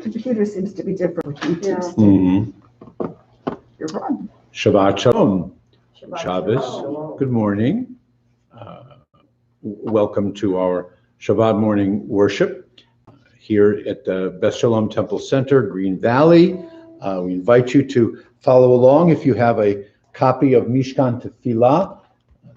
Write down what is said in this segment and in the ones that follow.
computer seems to be different. You're wrong. Shabbat Shalom. Shabbat Shabbos. Shalom. Good morning. Welcome to our Shabbat morning worship here at the Beth Shalom Temple Center, Green Valley. We invite you to follow along. If you have a copy of Mishkan Tefillah,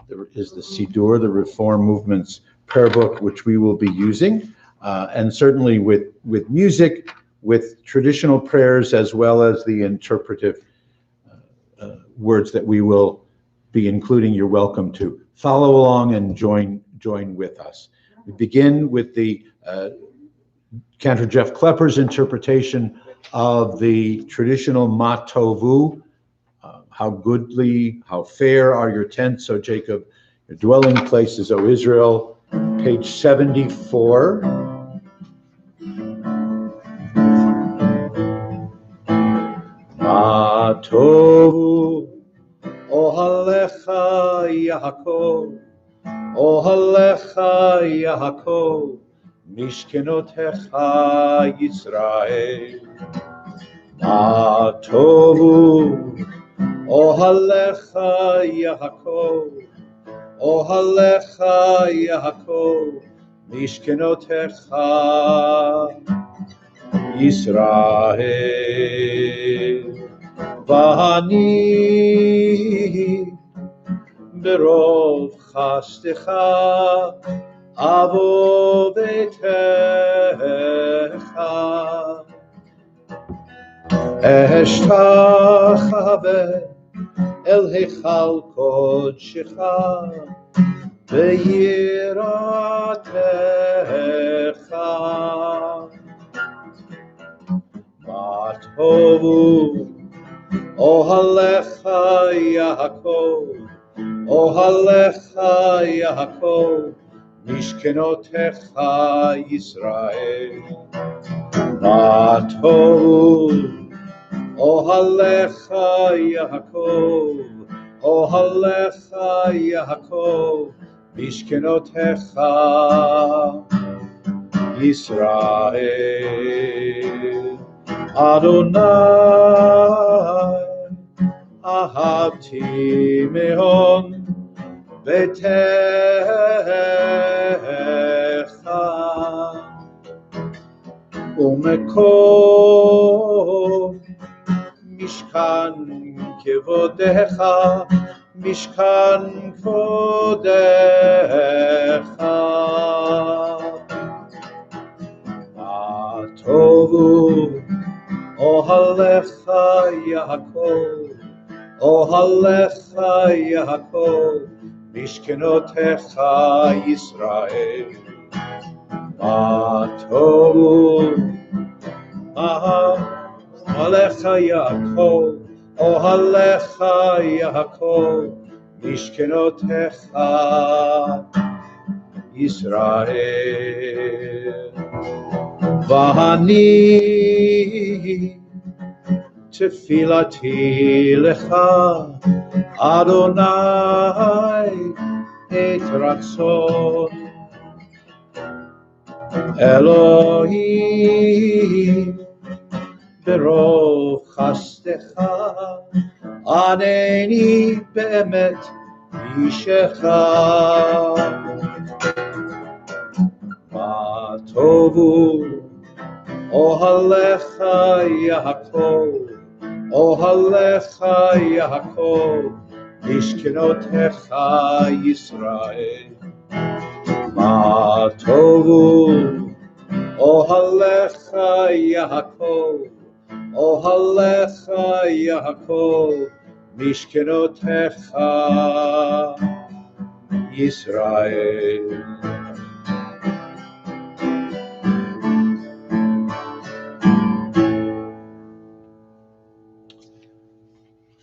there is the Sidur, the Reform Movement's prayer book, which we will be using, and certainly with music, with traditional prayers, as well as the interpretive words that we will be including. You're welcome to follow along and join with us. We begin with the Cantor Jeff Klepper's interpretation of the traditional Ma Tovu, how goodly, how fair are your tents, O Jacob, your dwelling places, O Israel, page 74. Ma Tovu, Ohalecha Yaakov, Ohalecha Yaakov, Mishkenotecha Yisrael. Ma Tovu, Ohalecha Yaakov, Ohalecha Yaakov, Mishkenotecha Yisrael. V'ani berov chastecha avo betecha eshtachave el heichal kodshecha ve'yiratecha ma tovu Ohalecha Yaakov, Ohalecha Yaakov, Mishkenotecha Yisrael. Ma tovu, Ohalecha Yaakov, Ohalecha Yaakov, Mishkenotecha Yisrael. Adonai, ahavti mehon betecha, umekom mishkan kevodecha, mishkan kvodecha. Tovu, Ohalecha Yaakov, Ohalecha Yaakov, Mishkenotecha Yisrael. Ma tovu, Ohalecha Yaakov, Ohalecha Yaakov, Mishkenotecha Yisrael. V'ani tefilati lecha, Adonai et ratzon, Elohim berov chastecha, aneni be'emet ishecha. Ma tovu, Ohalecha Yaakov, Ohalecha Yaakov, Mishkenotecha Yisrael. Ma tovu, Ohalecha Yaakov, Ohalecha Yaakov, Mishkenotecha Yisrael.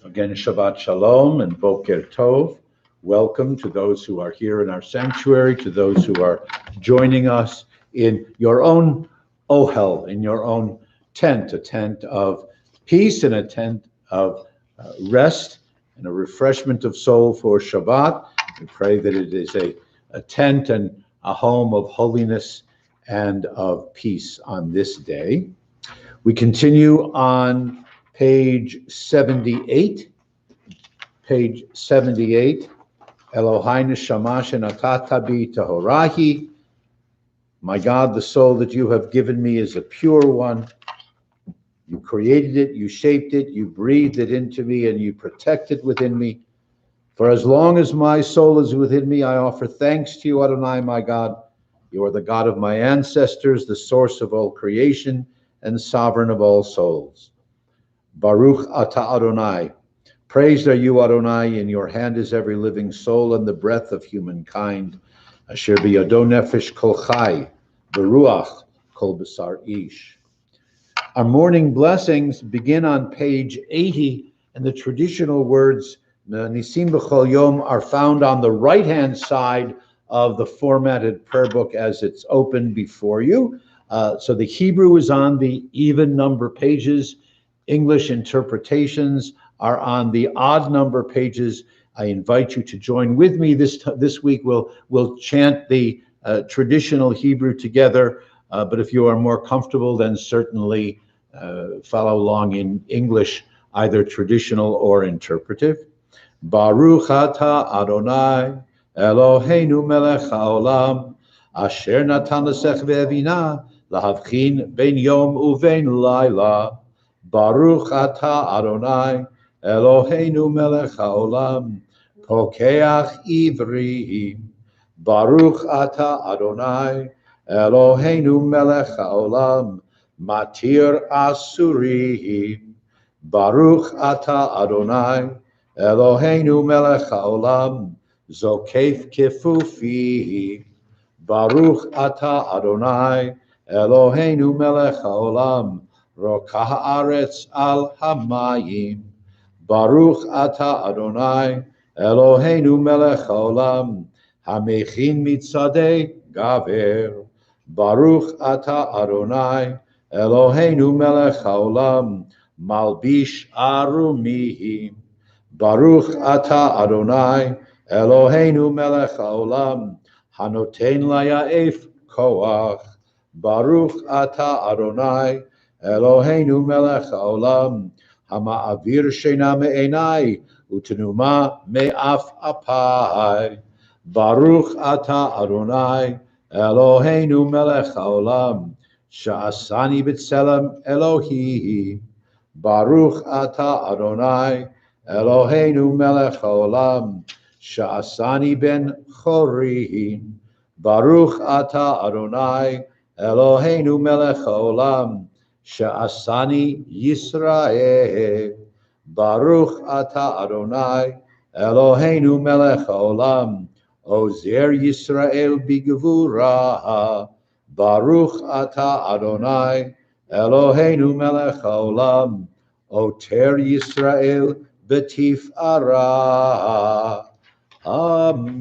Again, Shabbat Shalom and Boker Tov. Welcome to those who are here in our sanctuary, to those who are joining us in your own ohel, in your own tent, a tent of peace and a tent of rest and a refreshment of soul for Shabbat. We pray that it is a tent and a home of holiness and of peace on this day. We continue on page 78. Page 78. Eloheinu shamash enatata bi tahorahi. My God, the soul that you have given me is a pure one. You created it, you shaped it, you breathed it into me, and you protect it within me. For as long as my soul is within me, I offer thanks to you, Adonai, my God. You are the God of my ancestors, the source of all creation, and sovereign of all souls. Baruch atah Adonai. Praised are you, Adonai. In your hand is every living soul and the breath of humankind. Asher biyado nefesh kol chai, beruach kol basar ish. Our morning blessings begin on page 80, and the traditional words Nisim b'chol yom are found on the right-hand side of the formatted prayer book as it's open before you. So the Hebrew is on the even number pages. English interpretations are on the odd number pages. I invite you to join with me this week. We'll chant the traditional Hebrew together, but if you are more comfortable, then certainly follow along in English, either traditional or interpretive. Baruch atah Adonai Eloheinu melech haolam asher natan l'sech ve'evina lahavchin ben yom uvein laila. Baruch atah Adonai Eloheinu melech haolam pokeach ivrim. Baruch atah Adonai Eloheinu melech haolam matir asurim. Baruch atah Adonai Eloheinu melech haolam zokef kefufi. Baruch atah Adonai Eloheinu melech haolam rokah haaretz al hamayim. Baruch atah Adonai Eloheinu melech haolam hamechin mitzadei gaver. Baruch atah Adonai Eloheinu melech haolam malbish arumihim. Baruch atah Adonai Eloheinu melech haolam hanoten laya'ef koach. Baruch atah Adonai Eloheinu melech haolam hama'avir sheina me'enai utenuma me'af apai. Baruch atah Adonai Eloheinu melech haolam sha'asani b'tselem Elohi. Baruch atah Adonai Eloheinu melech haolam sha'asani ben chorin. Baruch atah Adonai Eloheinu melech haolam sha'asani Yisrael. Baruch atah Adonai Eloheinu melech haolam ozer Yisrael b'gevura. Baruch atah Adonai Eloheinu melech haolam oter Yisrael b'tif'ara. Amen.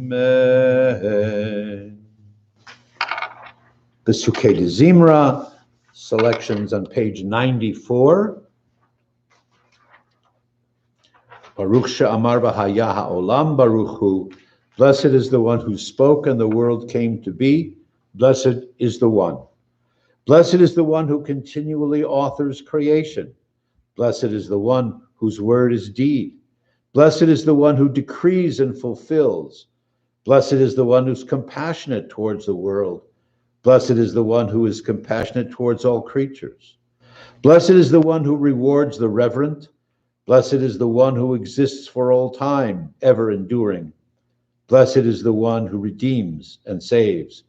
Pesukei de Zimra, selections on page 94. Baruch she'amar v'haya ha'olam baruch hu. Blessed is the one who spoke and the world came to be. Blessed is the one. Blessed is the one who continually authors creation. Blessed is the one whose word is deed. Blessed is the one who decrees and fulfills. Blessed is the one who's compassionate towards the world. Blessed is the one who is compassionate towards all creatures. Blessed is the one who rewards the reverent. Blessed is the one who exists for all time, ever enduring. Blessed is the one who redeems and saves.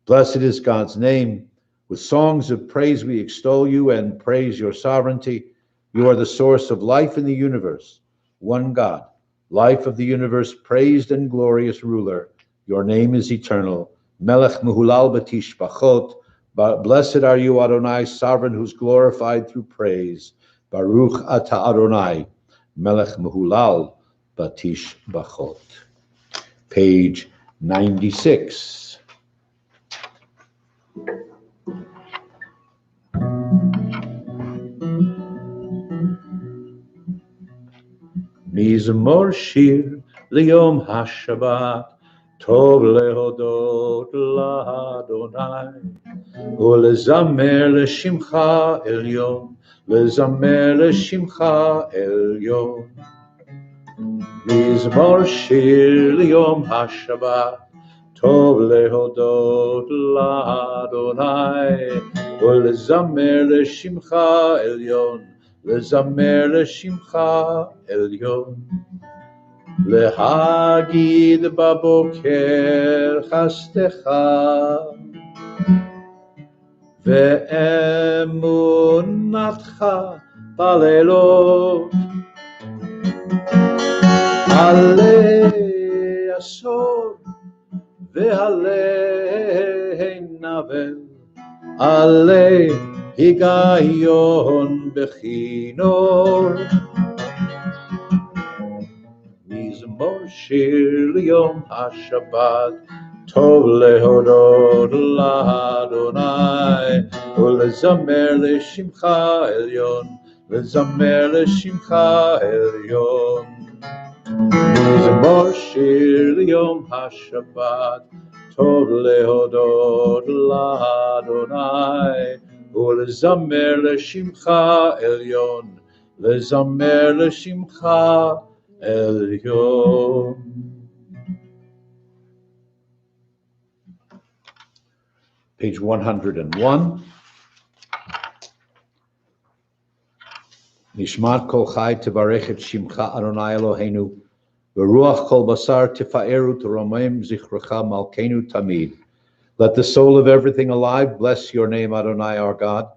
Blessed is God's name. With songs of praise we extol you and praise your sovereignty. You are the source of life in the universe. One God, life of the universe, praised and glorious ruler. Your name is eternal. Melech mehulal b'tishbachot. Blessed are you, Adonai, sovereign, who's glorified through praise. Baruch atah Adonai, Melech mehulal b'tishbachot. Page 96. Mizmor shir liyom haShabbat Tov lehodot l'Adonai, ulezamer l'shimcha elyon, lezamer l'shimcha elyon. Mizmor shir liyom haShabbat, Tov lehodot l'Adonai, ulezamer l'shimcha elyon, lezamer l'shimcha elyon. להגיד בבוקר חסדך ואמונתך בלילות עלי עשור ועלי נבל עלי היגיון בכינור מזמור שיר ליום השבת, טוב להודות לאדוני, ולזמר לשמך עליון, לזמר לשמך עליון. מזמור שיר ליום השבת, טוב להודות לאדוני, ולזמר לשמך עליון, לזמר לשמך עליון. Page 101. Nishmat kol chai tevarech et shimcha Adonai Eloheinu v'ruach kol basar tifa'eru t'romem zichrecha malkeinu tamid. Let the soul of everything alive bless your name, Adonai our God.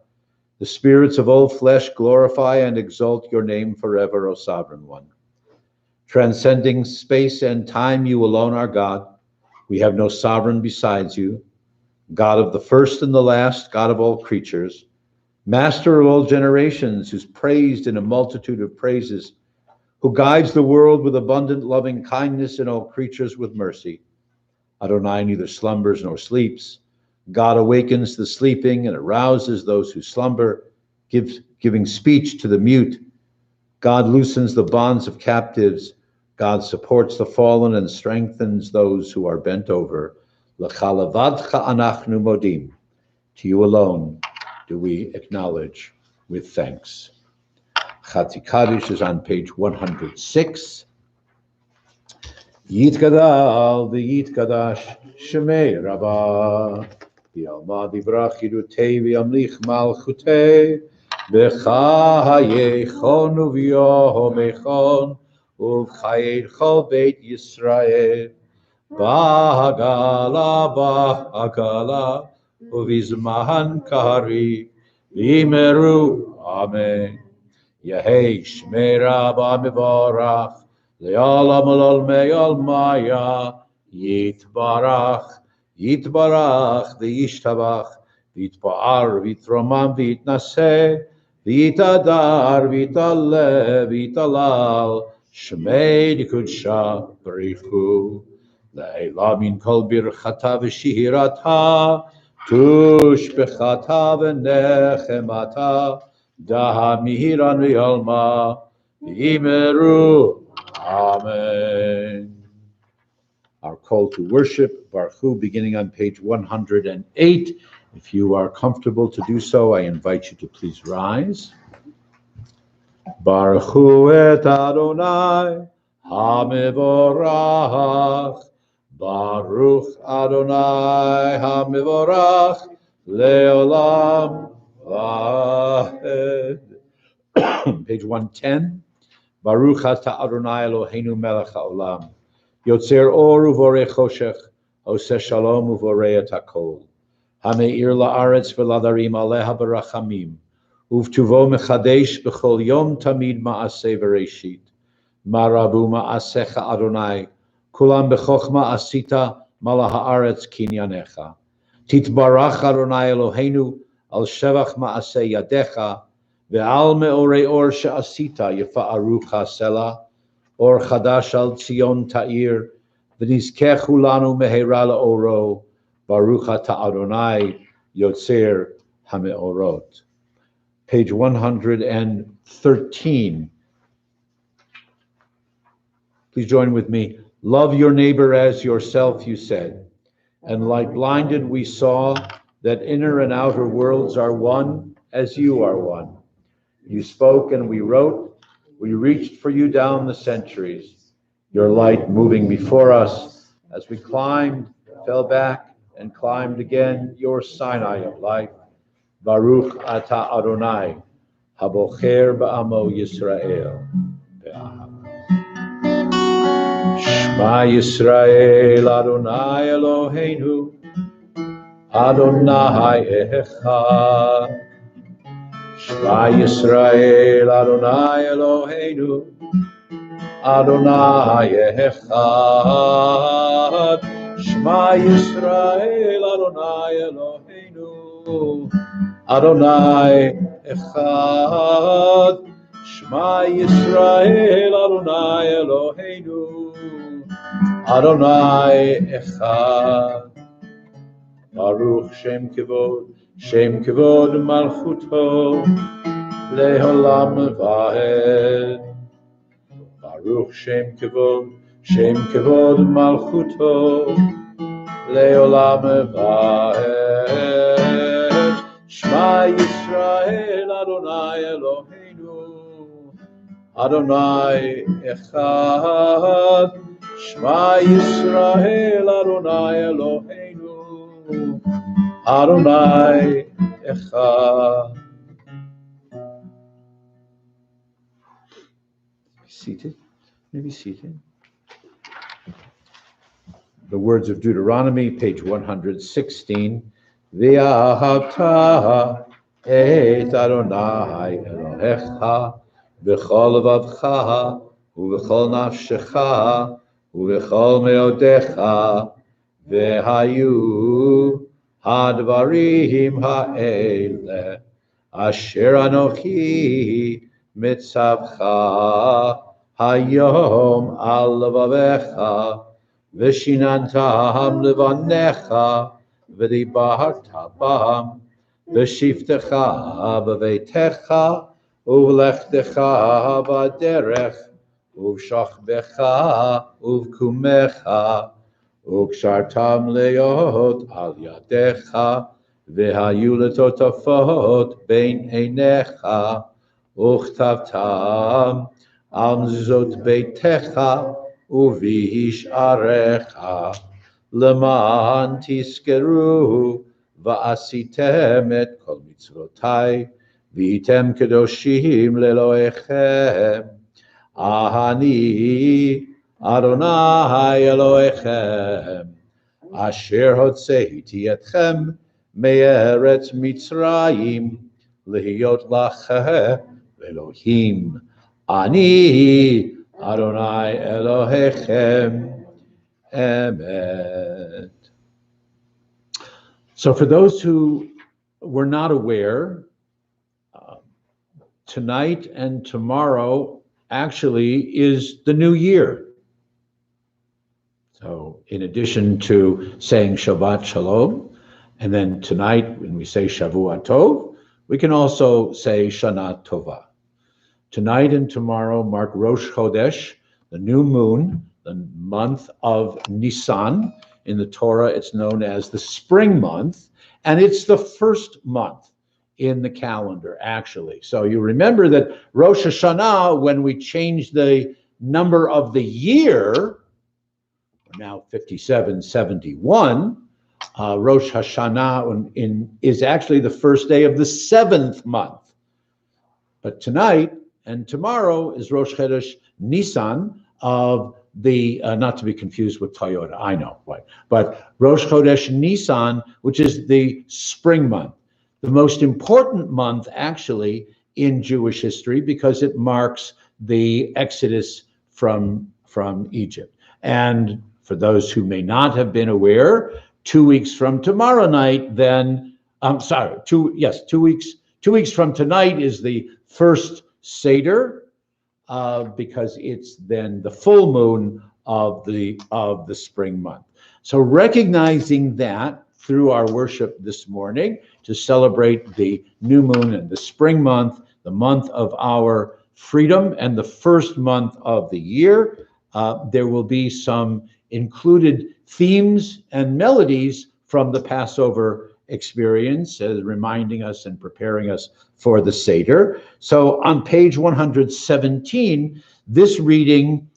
The spirits of all flesh glorify and exalt your name forever, O Sovereign One. Transcending space and time, you alone are God. We have no sovereign besides you. God of the first and the last, God of all creatures, Master of all generations, who's praised in a multitude of praises, who guides the world with abundant loving kindness and all creatures with mercy. Adonai neither slumbers nor sleeps. God awakens the sleeping and arouses those who slumber, giving speech to the mute. God loosens the bonds of captives. God supports the fallen and strengthens those who are bent over. L'chalavadcha anachnu modim. To you alone do we acknowledge with thanks. Chati Kaddish is on page 106. Yitgadal v'yitkadash shemei Rabbah v'yalma divrach yidutei v'yamlich malchutei v'chayechon uv'yohomechon uv'chayechol beit Yisrael ba'agala uv'izmahan kari v'imeru amen. Yehei shmei Rabbah mevorach Le'olam olmei olmaya yitbarach v'yishtabach v'yitpa'ar v'yitromam v'yitnaseh v'yitadar v'yitale v'yitalal shmei dikudsha b'richu le'elam min kol birchata v'shihirata tushbechata v'nechemata daha mihiran v'yolma v'imeru Amen. Our call to worship, Baruch Hu, beginning on page 108. If you are comfortable to do so, I invite you to please rise. Baruch Hu et Adonai HaMevorach. Baruch Adonai HaMevorach Leolam Vahed. Page 110. Baruch atah Adonai Eloheinu melech haolam, yotzer or uvorei choshech, oseh shalom uvorei et hakol, hameir la'aretz v'ladarim aleha barachamim, uvtuvo mechadesh b'chol yom tamid ma'aseh v'reishit, marabu ma'asecha Adonai, kulam b'chochma asita mala ha'aretz kinyanecha, titbarach Adonai Eloheinu al shevach ma'aseh yadecha, Ve'al me'orei or she'asita yefa'arucha sela, or chadash al Tzion ta'ir, v'nizkechu lanu mehera la'oro, baruch ata Adonai yotzer hame'orot. Page 113. Please join with me. Love your neighbor as yourself, you said. And like blinded, we saw that inner and outer worlds are one as you are one. You spoke and we wrote. We reached for you down the centuries. Your light moving before us as we climbed, fell back, and climbed again, your Sinai of life. Baruch Ata Adonai, Habocher Ba'amo Yisrael. Shema Yisrael, Adonai Eloheinu, Adonai Echad. Shema Yisrael, Adonai Eloheinu, Adonai Echad. Shema Yisrael, Adonai Eloheinu, Adonai Echad. Shema Yisrael, Adonai Eloheinu, Adonai Echad. Baruch Shem Kevod Malchuto, Le'olam Vahed. Baruch Shem Kevod Malchuto, Le'olam Vahed. Shema Yisrael, Adonai Eloheinu, Adonai Echad. Shema Yisrael, Adonai Eloheinu, Adonai Echad. Seated, maybe seated. The words of Deuteronomy, page 116. V'ahavta et Adonai Elohecha b'chol levavcha u'b'chol nafshecha u'b'chol meodecha v'hayu hadvarim ha'ele asher anochi mitzavcha hayom al levavecha v'shinantam levanecha v'dibarta bam v'shiftecha b'veitecha uv'lechtecha b'derech uv'shachbecha uv'kumecha uv'kshartam leot al yadecha v'hayu letotafot bein einecha uchtavtam al mezuzot beitecha uv'yisharecha leman tiskeru va'asitem et kol mitzvotai v'yitem kedoshim leloechem ahani Adonai Elohechem asher hotzeiti etchem me'eretz Mitzrayim lehiyot lachem Elohim ani Adonai Elohechem Emet. So for those who were not aware, tonight and tomorrow actually is the new year. So in addition to saying Shabbat Shalom, and then tonight when we say Shavua Tov, we can also say Shana Tova. Tonight and tomorrow mark Rosh Chodesh, the new moon, the month of Nisan. In the Torah, it's known as the spring month, and it's the first month in the calendar, actually. So you remember that Rosh Hashanah, when we changed the number of the year, now 5771, Rosh Hashanah is actually the first day of the 7th month. But tonight and tomorrow is Rosh Chodesh Nisan of the, not to be confused with Toyota, I know, right? But Rosh Chodesh Nisan, which is the spring month, the most important month actually in Jewish history because it marks the Exodus from Egypt. And for those who may not have been aware, 2 weeks from tomorrow night, then, 2 weeks from tonight is the first Seder, because it's then the full moon of the spring month. So recognizing that through our worship this morning to celebrate the new moon and the spring month, the month of our freedom and the first month of the year, there will be some included themes and melodies from the Passover experience, reminding us and preparing us for the Seder. So on page 117, this reading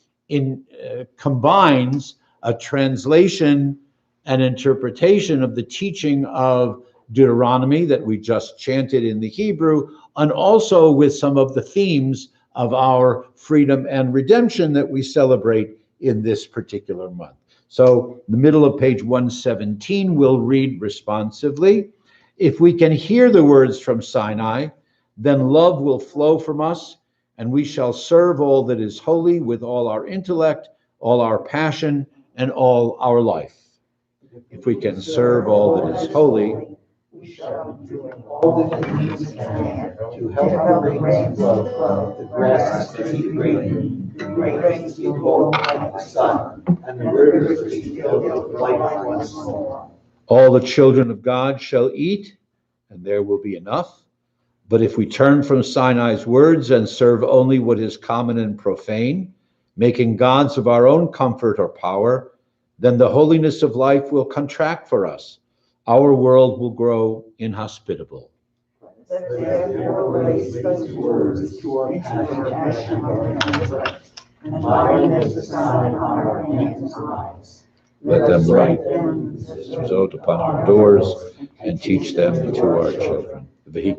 combines a translation and interpretation of the teaching of Deuteronomy that we just chanted in the Hebrew, and also with some of the themes of our freedom and redemption that we celebrate in this particular month. So the middle of page 117 will read responsively. If we can hear the words from Sinai, then love will flow from us, and we shall serve all that is holy with all our intellect, all our passion, and all our life. If we can serve all that is holy, we shall be doing all that we can to help the rains to flow, the grasses to keep green, the rains to hold like the sun, and the rivers to be filled with life once more. All the children of God shall eat, and there will be enough. But if we turn from Sinai's words and serve only what is common and profane, making gods of our own comfort or power, then the holiness of life will contract for us. Our world will grow inhospitable. Let us therefore raise those words to our passion of our intellect, and bind as the sun on our hands and eyes. Let them write them upon our doors and teach them to our children. We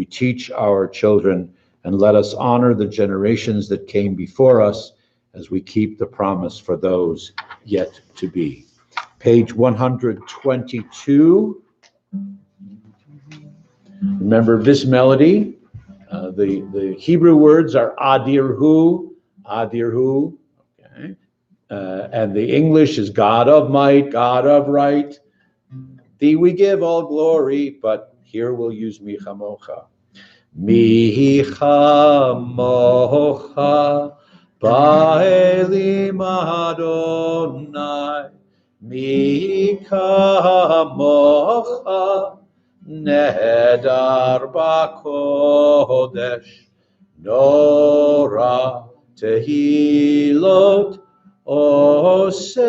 teach our children, and let us honor the generations that came before us as we keep the promise for those yet to be. Page 122. Remember this melody. The Hebrew words are adirhu, adirhu. Okay. And the English is God of might, God of right. Thee we give all glory, but here we'll use Michamocha. Michamocha ba'elim Adonai, Michamocha nehedar ba'kodesh, Nora tehilot Osefele,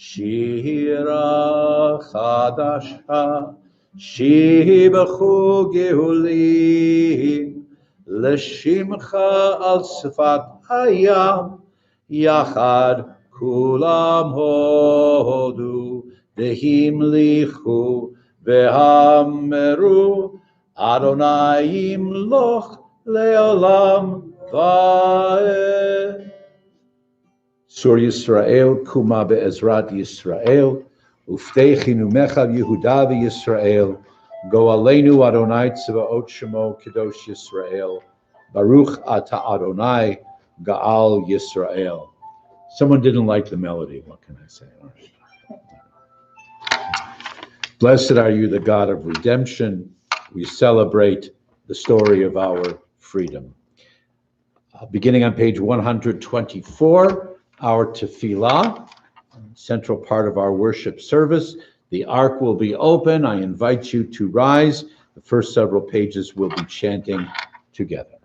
Shira Chadasha, Shibachu Gehulim, Leshimcha al Sfat Hayam, Yachad Kulam Hodu, Vehimlichu, Vehameru, Adonai Yimloch Leolam Vaed. Sur Yisrael, Kuma be'ezrat Yisrael, Uftechinu Mechal Yehuda v'Yisrael, Go Aleinu Adonai Tzvaot Shemo Kedosh Yisrael, Baruch Ata Adonai Gaal Yisrael. Someone didn't like the melody, what can I say? Blessed are you, the God of redemption. We celebrate the story of our freedom. Beginning on page 124, our tefillah, central part of our worship service. The ark will be open. I invite you to rise. The first several pages we'll be chanting together.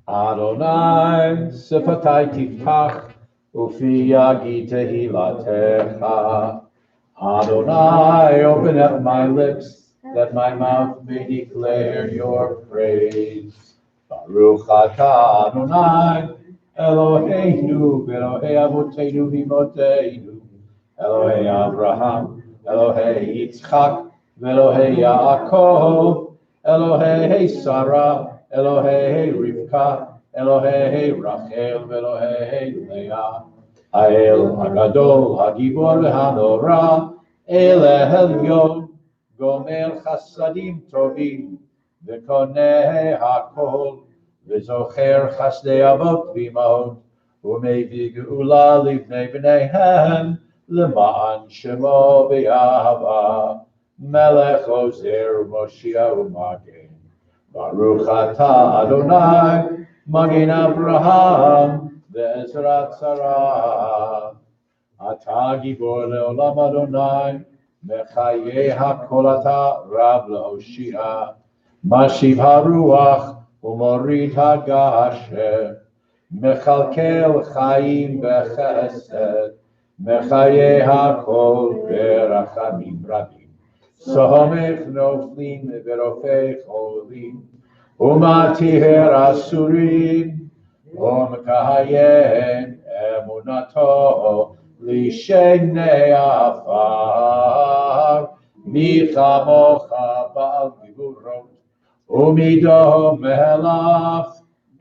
Adonai, sifatai tiftach, ufi yagi tehilatecha. Adonai, open up my lips, that my mouth may declare your praise. Baruch atah Adonai, Eloheinu, Elohei Avoteinu v'Imoteinu, Elohei Abraham, Elohei Yitzchak, Elohei Yaakov, Elohei Sarah, Elohei Rivka, Elohei Rachel, Elohei Leah. Ha'el Hagadol, Hagibor Hanora, El Elyon, Gomer Chasadim Tovim, V'koneh Hakol, V'zocher Chasdei Avot V'imahot, U'mei Geula Livnei B'neihem, L'ma'an Shemo B'yahava, Melech Ozer Moshiach U'Magen, Baruch Atah Adonai, Magen Avraham, Ve'ezrat Sarah. אתה גיבור לעולם אדוני, מחיי הכל אתה רב להושיע, משיב הרוח ומוריד הגשם, מכלכל חיים בחסד, מחיי הכל ברחמים רבים, סומך נופלים ורופא חולים, ומטהר אסורים, ומקיים אמונתו לשני עפר, מי כמוך בעל גבורות, ומידו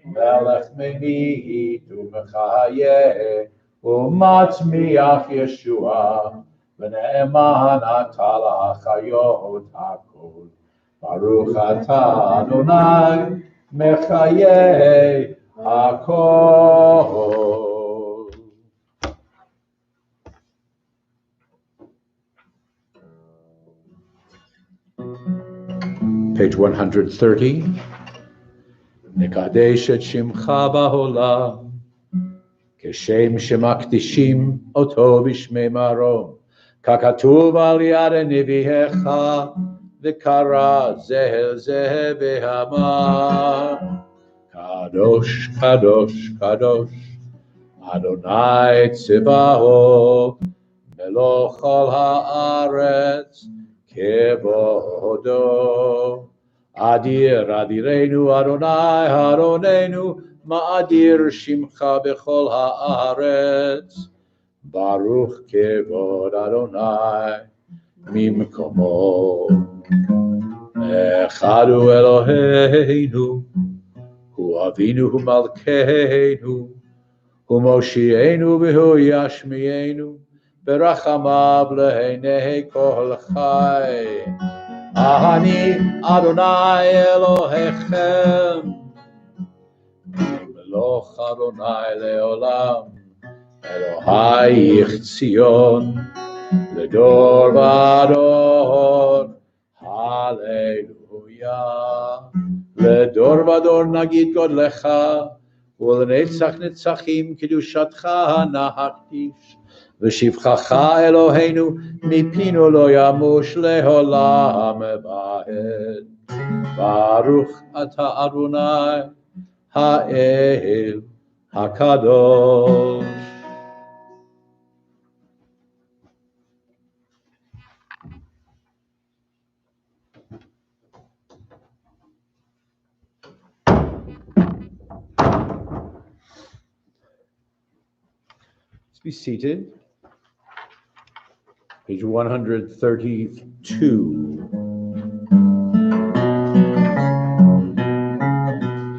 מלך ממית ומחיה, ומצמיח ישועה, ונאמן אתה לחיות הכל. ברוך אתה אדוני מחיי הכל. Page 130. נקדש את שמך בעולם, כשם שמקדישים אותו בשמי מרום, ככתוב על יד נביאיך, וקרא זה אל זה ואמר, קדוש קדוש קדוש, אדוני צבאות, מלוא כל הארץ כבודו. אדיר אדירנו אדוני אדוננו, מאדיר שמך בכל הארץ. ברוך כבוד אדוני ממקומו. אחד הוא אלוהינו, הוא אבינו הוא מלכנו, הוא מושיענו והוא ישמיענו, ברחמיו לעיני כל חי. אני אדוני אלוהיכם, מלוך אדוני לעולם, אלוהי ציון, לדור ודור, הללויה. לדור ודור נגיד גודלך, ולנצח נצחים קדושתך נהקדיש. ושבחך אלוהינו מפינו לא ימוש לעולם ועד. ברוך אתה אדוני האל הקדוש. Let's be seated. Page 132.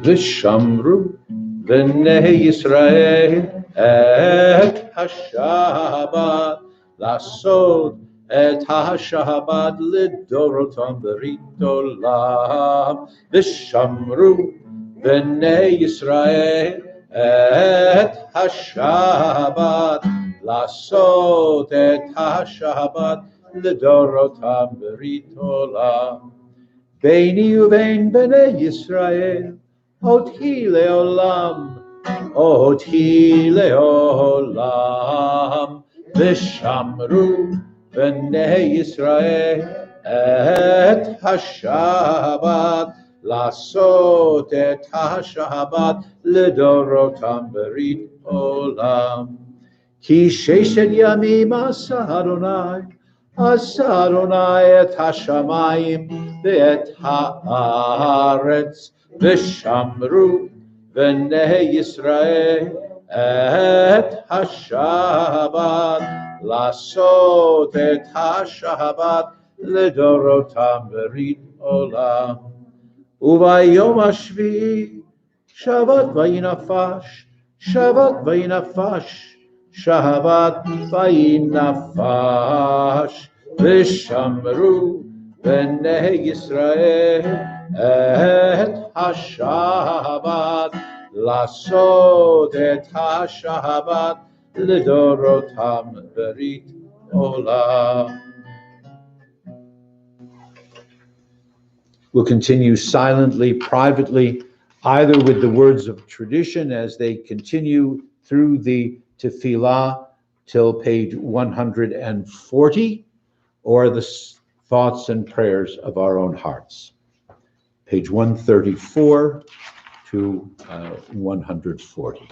ושמרו בני ישראל את השבת, לעשות את השבת לדורותם ברית עולם. ושמרו בני ישראל את השבת, לעשות את השבת לדורותם ברית עולם. ביני ובין בני ישראל אותי לעולם, אותי לעולם. ושמרו בני ישראל את השבת, לעשות את השבת לדורותם ברית עולם. כי ששת ימים עשה אדוני את השמיים ואת הארץ. ושמרו בני ישראל את השבת, לעשות את השבת לדורותם ברית עולם. וביום השביעי שבת וינפש, שבת וינפש, שבת וינפש. ושמרו בני ישראל את השבת, לעשות את השבת לדורותם ברית עולם. We'll continue silently, privately, either with the words of tradition as they continue through the tefillah, till page 140, or the thoughts and prayers of our own hearts. Page 134 to 140.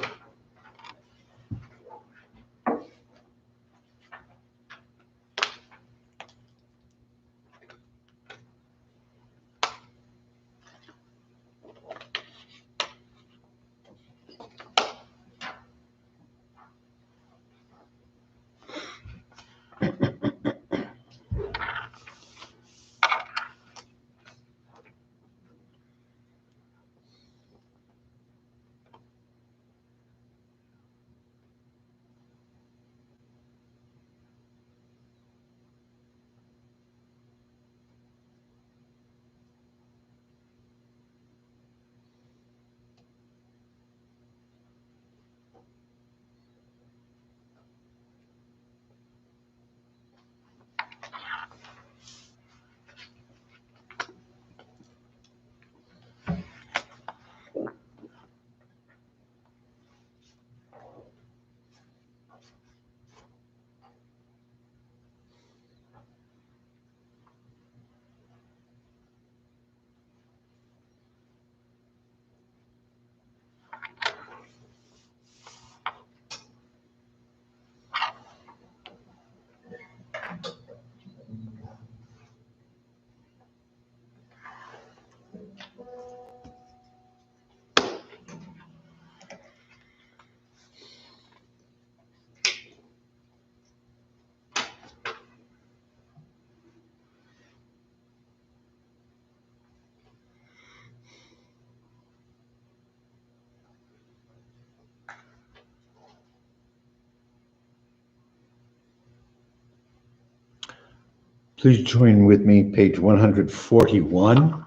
Please join with me, page 141.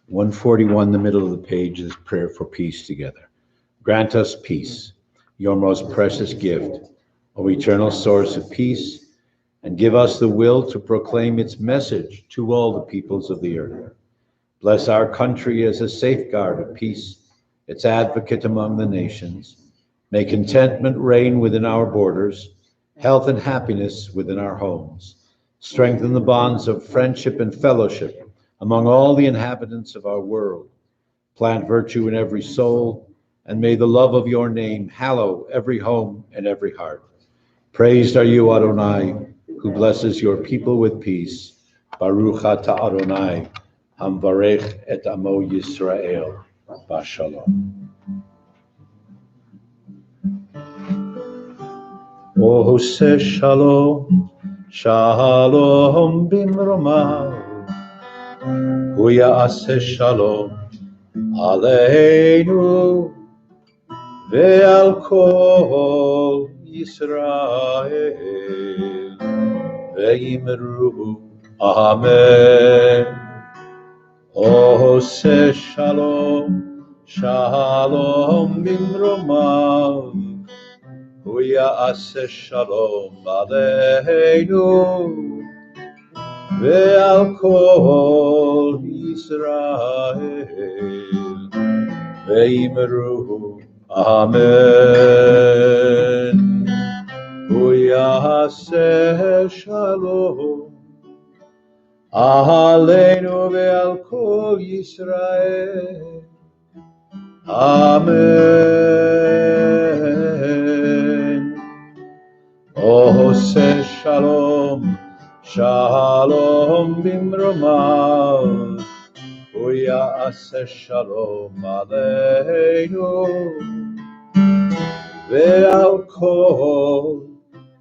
141, the middle of the page, is prayer for peace together. Grant us peace, your most precious gift, O eternal source of peace, and give us the will to proclaim its message to all the peoples of the earth. Bless our country as a safeguard of peace, its advocate among the nations. May contentment reign within our borders, health and happiness within our homes. Strengthen the bonds of friendship and fellowship among all the inhabitants of our world. Plant virtue in every soul, and may the love of your name hallow every home and every heart. Praised are you, Adonai, who blesses your people with peace. Baruch atah Adonai, hamvarech et amo Yisrael, bashalom. Ose shalom, shalom bimromav, hu ya'aseh shalom aleinu ve'al kol Yisrael ve'yimru amen. Ose shalom, shalom bimromav, hu ya'aseh shalom aleinu ve'al kol Yisrael ve'yimru amen. Hu ya'aseh shalom aleinu ve'al kol Yisrael amen. Ose shalom, shalom bimromav, hu ya'aseh shalom aleinu ve'al kol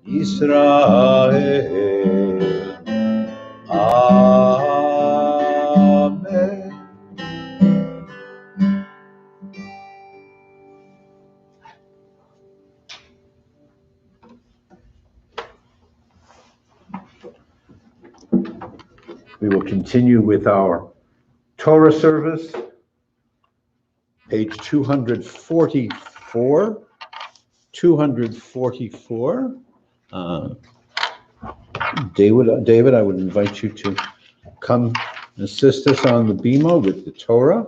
Yisrael. Amen. We will continue with our Torah service, page 244. 244. David, I would invite you to come and assist us on the bima with the Torah.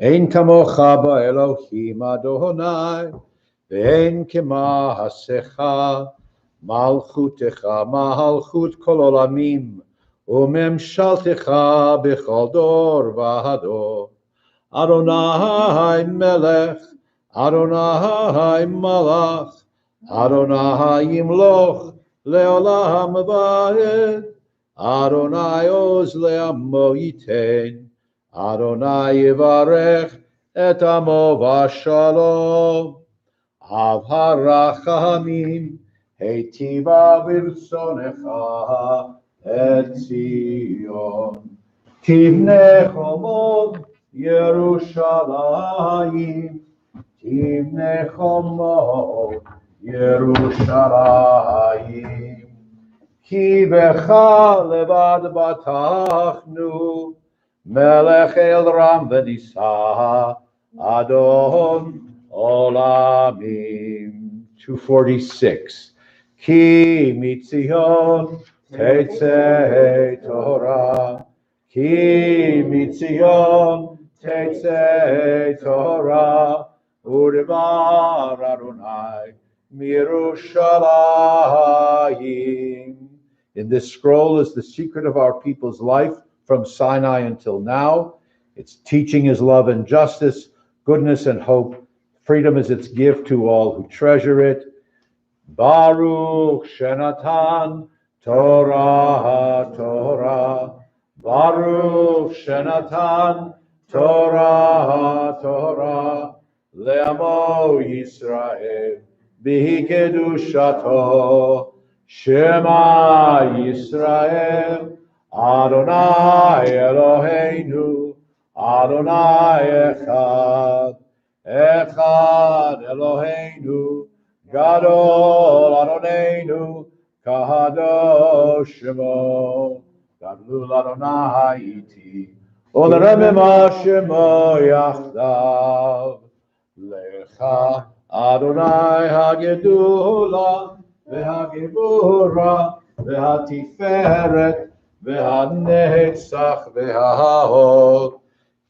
Ein kamocha ba'Elohim Adonai, ואין כמעשיך, מלכותך מלכות כל עולמים, וממשלתך בכל דור ודור. אדוני מלך, אדוני מלך, אדוני ימלוך לעולם ועד. אדוני עוז לעמו ייתן, אדוני יברך את עמו בשלום. אב הרחמים, היטיבה ברצונך את ציון. תבנה חומות ירושלים, תבנה חומות ירושלים. כי בך לבד בטחנו, מלך אל רם ונישא, אדון עולמים. 246. כי מציון תצא תורה, כי מציון תצא תורה, ודבר אדוני מירושלים. In this scroll is the secret of our people's life from Sinai until now. Its teaching is love and justice, goodness and hope. Freedom is its gift to all who treasure it. Baruch Shenatan Torah Torah. Baruch Shenatan Torah Torah. Le'amo Yisrael bihi kedushato. Shema Yisrael, Adonai Eloheinu, Adonai Echad, Echad Eloheinu, Gadol Adonenu, Kadosh Shemo, Gadlul Adonai iti, Oleremem Shemo Yachdav, Lecha Adonai Hagedula, והגבורה, והתפארת, והנצח, וההוד,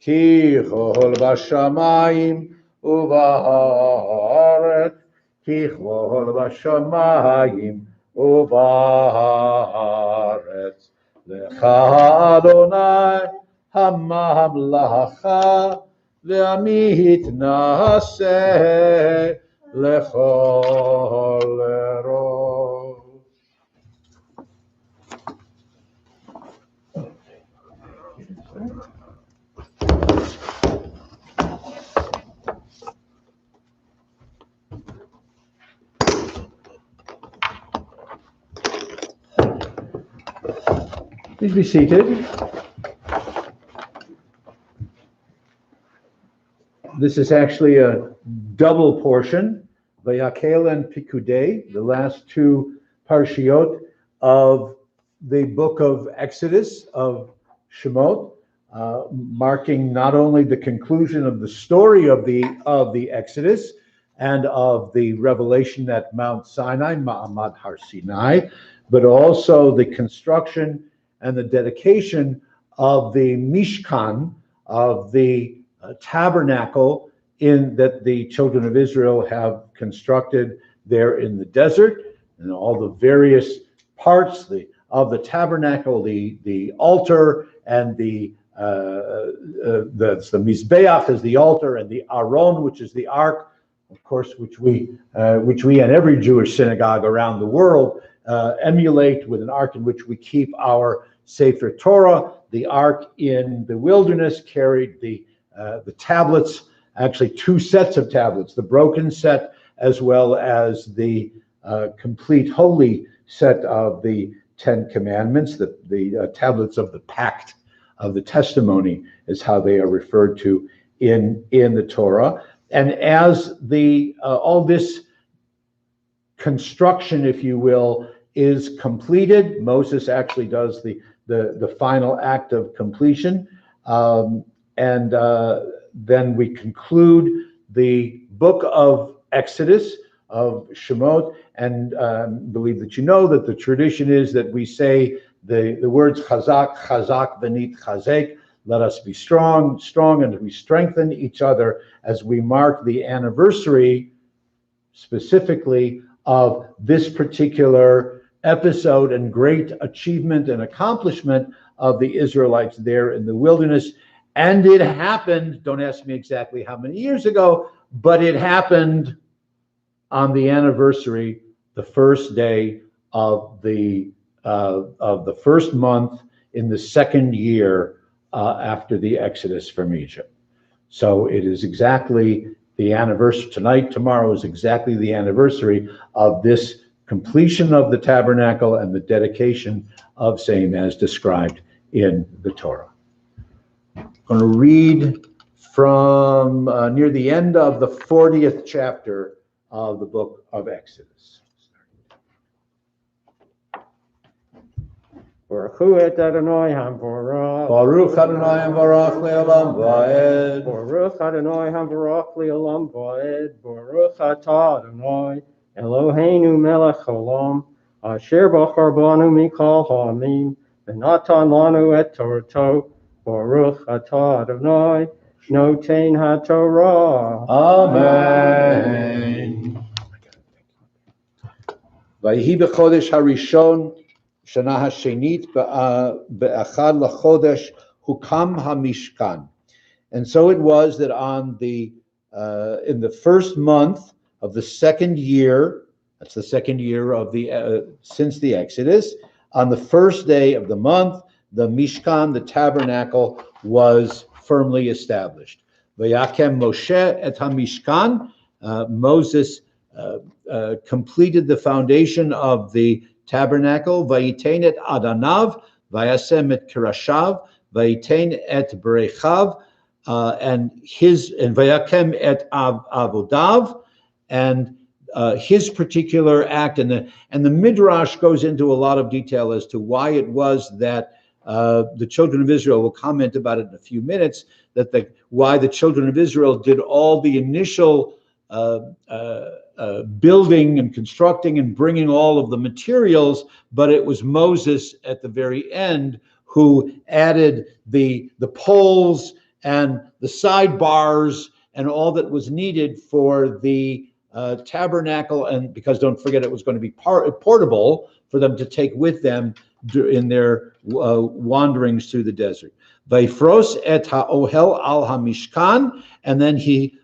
כי כל בשמיים ובארץ, כי כל בשמיים ובארץ. לך אדוני הממלכה, ועמי התנשא לכל ראש. Please be seated. This is actually a double portion, Vayakel and Pikudei, the last two parshiot of the book of Exodus, of Shemot, marking not only the conclusion of the story of the Exodus and of the revelation at Mount Sinai, Ma'amad Har Sinai, but also the construction and the dedication of the Mishkan, of the tabernacle that the children of Israel have constructed there in the desert, and all the various parts of the tabernacle, the altar, and the Mizbeach is the altar, and the Aron, which is the ark, of course, which we and every Jewish synagogue around the world emulate, with an ark in which we keep our Sefer Torah. The ark in the wilderness carried the tablets, actually two sets of tablets, the broken set as well as the complete holy set of the Ten Commandments, the tablets of the pact of the testimony is how they are referred to in the Torah. And as all this construction, if you will, is completed, Moses actually does the final act of completion. And then we conclude the book of Exodus, of Shemot, and believe that you know that the tradition is that we say the words chazak, chazak, v'nit chazek, let us be strong, strong, and we strengthen each other as we mark the anniversary specifically of this particular episode and great achievement and accomplishment of the Israelites there in the wilderness. And it happened, don't ask me exactly how many years ago, but it happened on the anniversary, the first day of the first month in the second year after the Exodus from Egypt. So it is exactly the anniversary. Tonight, tomorrow is exactly the anniversary of this completion of the tabernacle and the dedication of same as described in the Torah. I'm going to read from near the end of the 40th chapter of the book of Exodus. Baruch Hu et Adonai Hamvarach. Baruch Adonai Hamvarach le'olam va'ed. Baruch Adonai Hamvarach le'olam va'ed. Baruch atah Adonai Eloheinu melech olam. Asher bachar banu mikol ha'amim. V'natan lanu et Torato. Baruch atah Adonai noten haTorah. Amen. Vayhi b'chodesh harishon shana hashenit be'achad lachodesh hukam hamishkan. And so it was that on the in the first month of the second year, that's the second year of the since the Exodus, on the first day of the month, the Mishkan, the tabernacle, was firmly established. Vayakem Moshe et HaMishkan. Moses completed the foundation of the tabernacle. Vayitain et Adanav, Vayasem et Kirashav, Vayitain et Berechav, and Vayakem et Avodav, and his particular act, and the Midrash goes into a lot of detail as to why it was that the children of Israel, will comment about it in a few minutes, that why the children of Israel did all the initial building and constructing and bringing all of the materials, but it was Moses at the very end who added the poles and the sidebars and all that was needed for the tabernacle, and because don't forget it was going to be portable for them to take with them in their wanderings through the desert. Vayfros et ha'ohel al hamishkan, and then he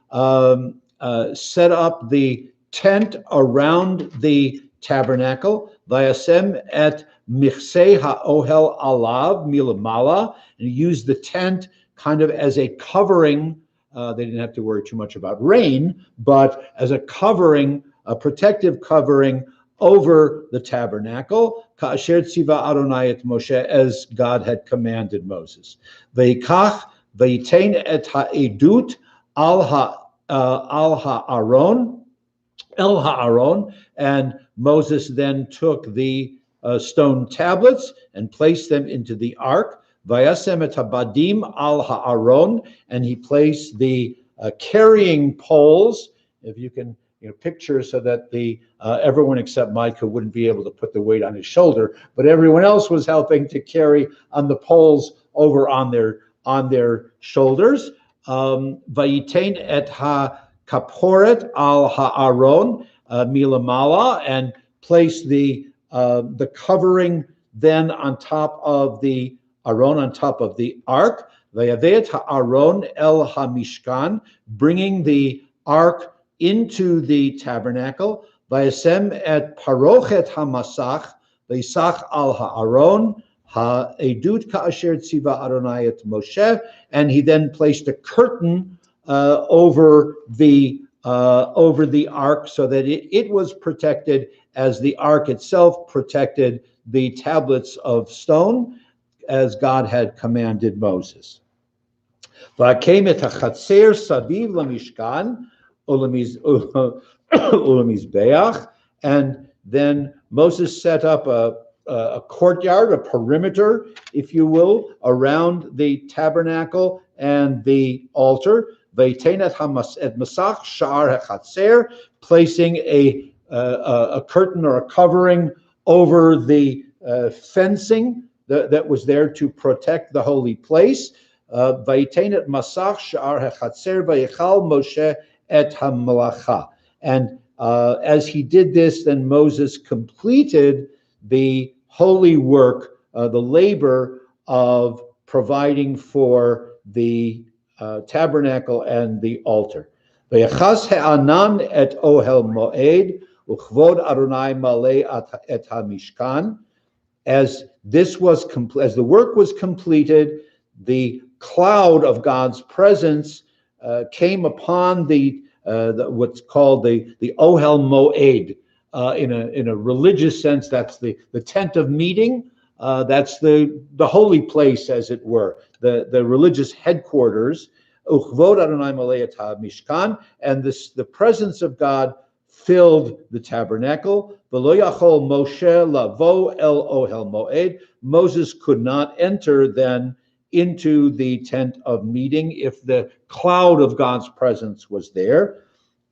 set up the tent around the tabernacle. Vayasem et michsei ha'ohel alav milamala, and he used the tent kind of as a covering. They didn't have to worry too much about rain, but as a covering, a protective covering over the tabernacle, ka'asher tziva Adonai et Moshe, as God had commanded Moses. Veikach veitain et ha'edut al ha'aron, el ha'aron, and Moses then took the stone tablets and placed them into the ark. Vayasem et habadim al ha'aron, and he placed the carrying poles, if you can picture, so that the everyone except Micah wouldn't be able to put the weight on his shoulder, but everyone else was helping to carry on the poles over on their shoulders. Vayitain et ha-kaporet al ha'aron milamala, and place the covering then on top of the Aron, on top of the ark. Vayavet ha'aron el hamishkan, bringing the ark into the tabernacle. Vayasem et parochet hamasach, vayisach al ha'aron ha'edut ka'asher tziva Adonai et Moshe, and he then placed a curtain over the ark, so that it was protected as the ark itself protected the tablets of stone, as God had commanded Moses. V'akem et hachatzer saviv lamishkan ulamizbeach, and then Moses set up a courtyard, a perimeter, if you will, around the tabernacle and the altar. V'yitain et masach sha'ar hachatzer, placing a curtain or a covering over the fencing that was there to protect the holy place. Vayitain et masach sha'ar hachatzer vayichal Moshe et hamalacha, and as he did this, then Moses completed the holy work, the labor of providing for the tabernacle and the altar. V'yachas ha'anan et ohel moed uchvod Adonai malei et hamishkan. As the work was completed, the cloud of God's presence came upon the what's called the ohel moed. In a religious sense, that's the tent of meeting. That's the holy place, as it were, the religious headquarters. Uchvod Adonai malei et hamishkan, and the presence of God filled the tabernacle. V'lo yachol Moshe lavo el ohel moed. Moses could not enter then into the tent of meeting if the cloud of God's presence was there.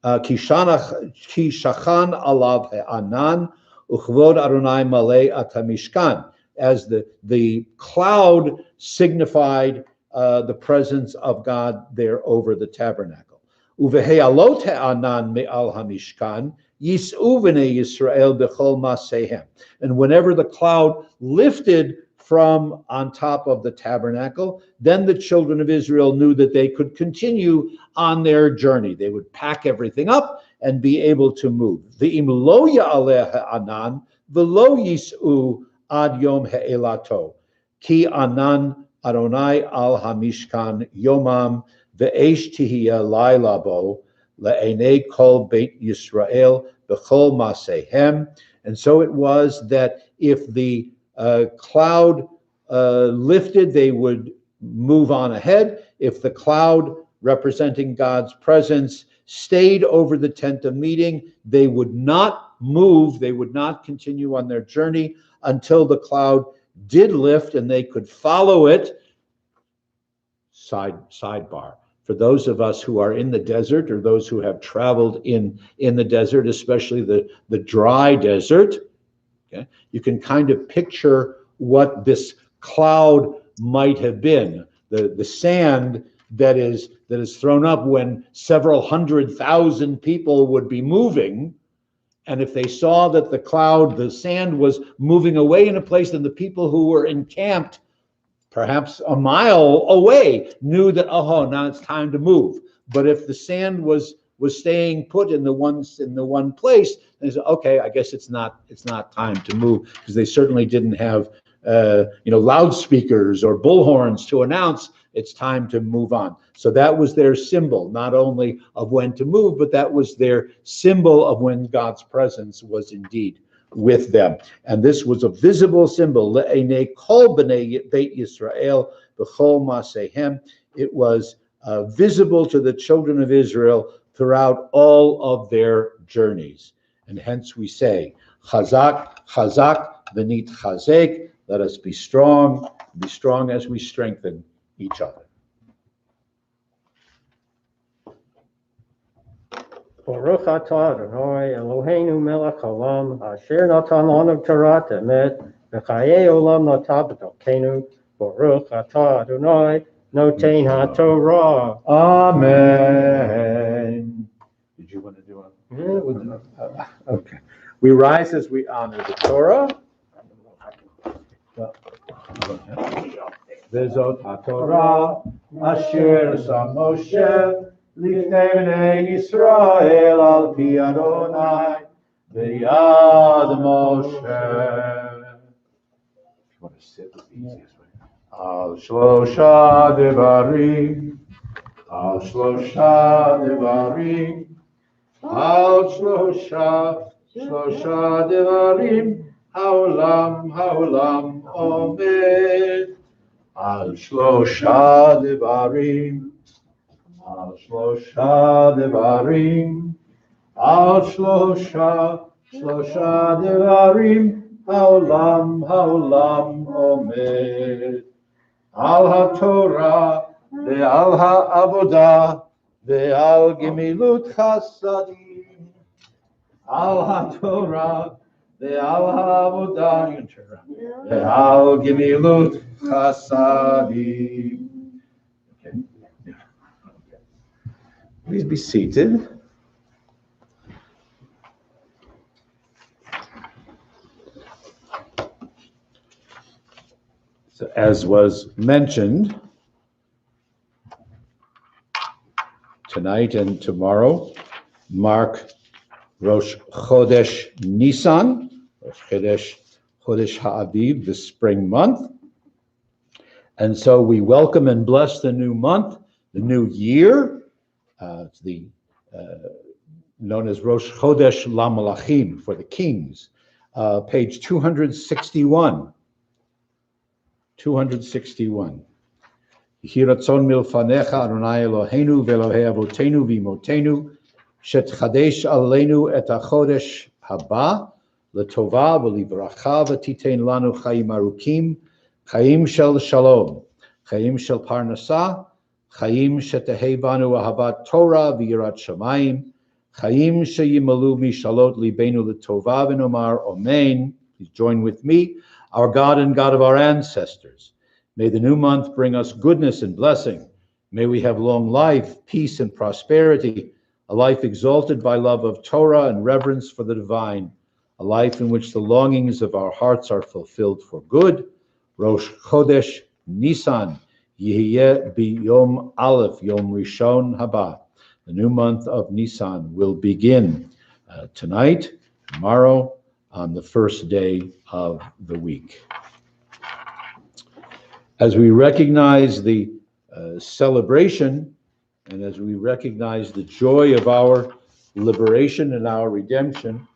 Ki shachan alav ha'anan uchvod Adonai malei et hamishkan, as the cloud signified the presence of God there over the tabernacle. Uvehealot ha'anan me'al hamishkan yis'u v'nei Yisrael b'chol masehem. And whenever the cloud lifted from on top of the tabernacle, then the children of Israel knew that they could continue on their journey. They would pack everything up and be able to move. V'im lo ya'aleh ha'anan v'lo yis'u ad yom ha'elato ki anan Adonai al hamishkan yomam ve'esh tihiyah laila bo le'enei kol beit Yisrael b'chol masehem. And so it was that if the cloud lifted, they would move on ahead. If the cloud representing God's presence stayed over the tent of meeting, they would not move, they would not continue on their journey until the cloud did lift and they could follow it. Sidebar. For those of us who are in the desert, or those who have traveled in the desert, especially the dry desert, okay, you can kind of picture what this cloud might have been. The sand that is thrown up when several 100,000 people would be moving. And if they saw that the sand was moving away in a place, then the people who were encamped perhaps a mile away knew that, oh, now it's time to move. But if the sand was staying put in the one place, they said, okay, I guess it's not time to move, because they certainly didn't have loudspeakers or bullhorns to announce it's time to move on. So that was their symbol, not only of when to move, but that was their symbol of when God's presence was indeed with them. And this was a visible symbol. Le'enei kol b'nei Beit Yisrael b'chol masehem. It was visible to the children of Israel throughout all of their journeys. And hence we say, Chazak, Chazak, v'nit chazek. Let us be strong as we strengthen each other. Baruch atah Adonai Eloheinu melech haolam asher natan lanu Torah emet v'chayei olam natan b'dorkeinu. Baruch atah Adonai noten haTorah. Amen. Did you want to do it? Yeah, Okay. We rise as we honor the Torah. Vezot haTorah asher sam Moshe lifnei bnei Yisrael al pi Adonai v'yad Moshe. If you want to sit, it's the easiest way. Al shlosha devarim, al shlosha devarim, al shlosha devarim. Haolam omed al shlosha devarim, al shlosha devarim, al shlosha devarim. Haolam omed al haTorah ve'al ha'avodah ve'al gemilut chasadim. Al haTorah ve'al ha'avodah ve'al gemilut chasadim. Okay. Please be seated. So as was mentioned, tonight and tomorrow mark Rosh Chodesh Nisan, Rosh Chodesh Ha'aviv, the spring month. And so we welcome and bless the new month, the new year. It's the known as Rosh Chodesh LaMalachim, for the kings. Page 261. 261. Yehi ratzon milfanecha Adonai Eloheinu ve'Elohei avotenu v'imotenu shetchadesh aleinu et hachodesh haba l'tova v'livracha v'titein lanu chayim arukim chayim shel shalom chayim shel parnasa chayim shetehei banu ahavat Torah v'yirat shamayim chayim sheyimalu mishalot libenu l'tova v'nomar amen. Please join with me. Our God and God of our ancestors, may the new month bring us goodness and blessing. May we have long life, peace, and prosperity, a life exalted by love of Torah and reverence for the divine, a life in which the longings of our hearts are fulfilled for good. Rosh Chodesh Nisan, Yehiye B'Yom Aleph, Yom Rishon Haba. The new month of Nisan will begin tonight, tomorrow, on the first day of the week. As we recognize the celebration, and as we recognize the joy of our liberation and our redemption,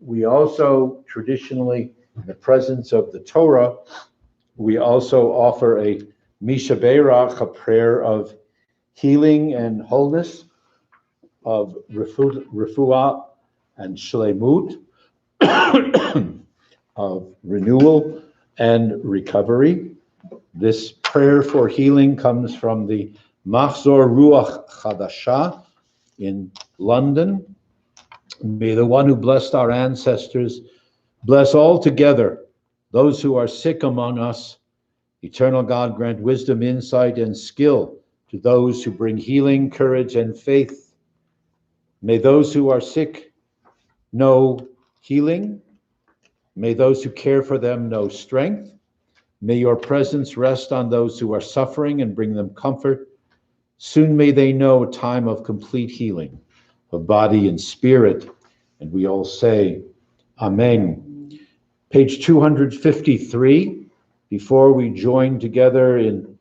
we also traditionally, in the presence of the Torah, we also offer a Misha Beirach, a prayer of healing and wholeness, of refuah and shlemut, of renewal and recovery. This prayer for healing comes from the Machzor Ruach Chadashah in London. May the one who blessed our ancestors bless all together those who are sick among us. Eternal God, grant wisdom, insight, and skill to those who bring healing, courage, and faith. May those who are sick know healing. May those who care for them know strength. May your presence rest on those who are suffering and bring them comfort. Soon may they know a time of complete healing of body and spirit. And we all say, Amen. Page 253, before we join together in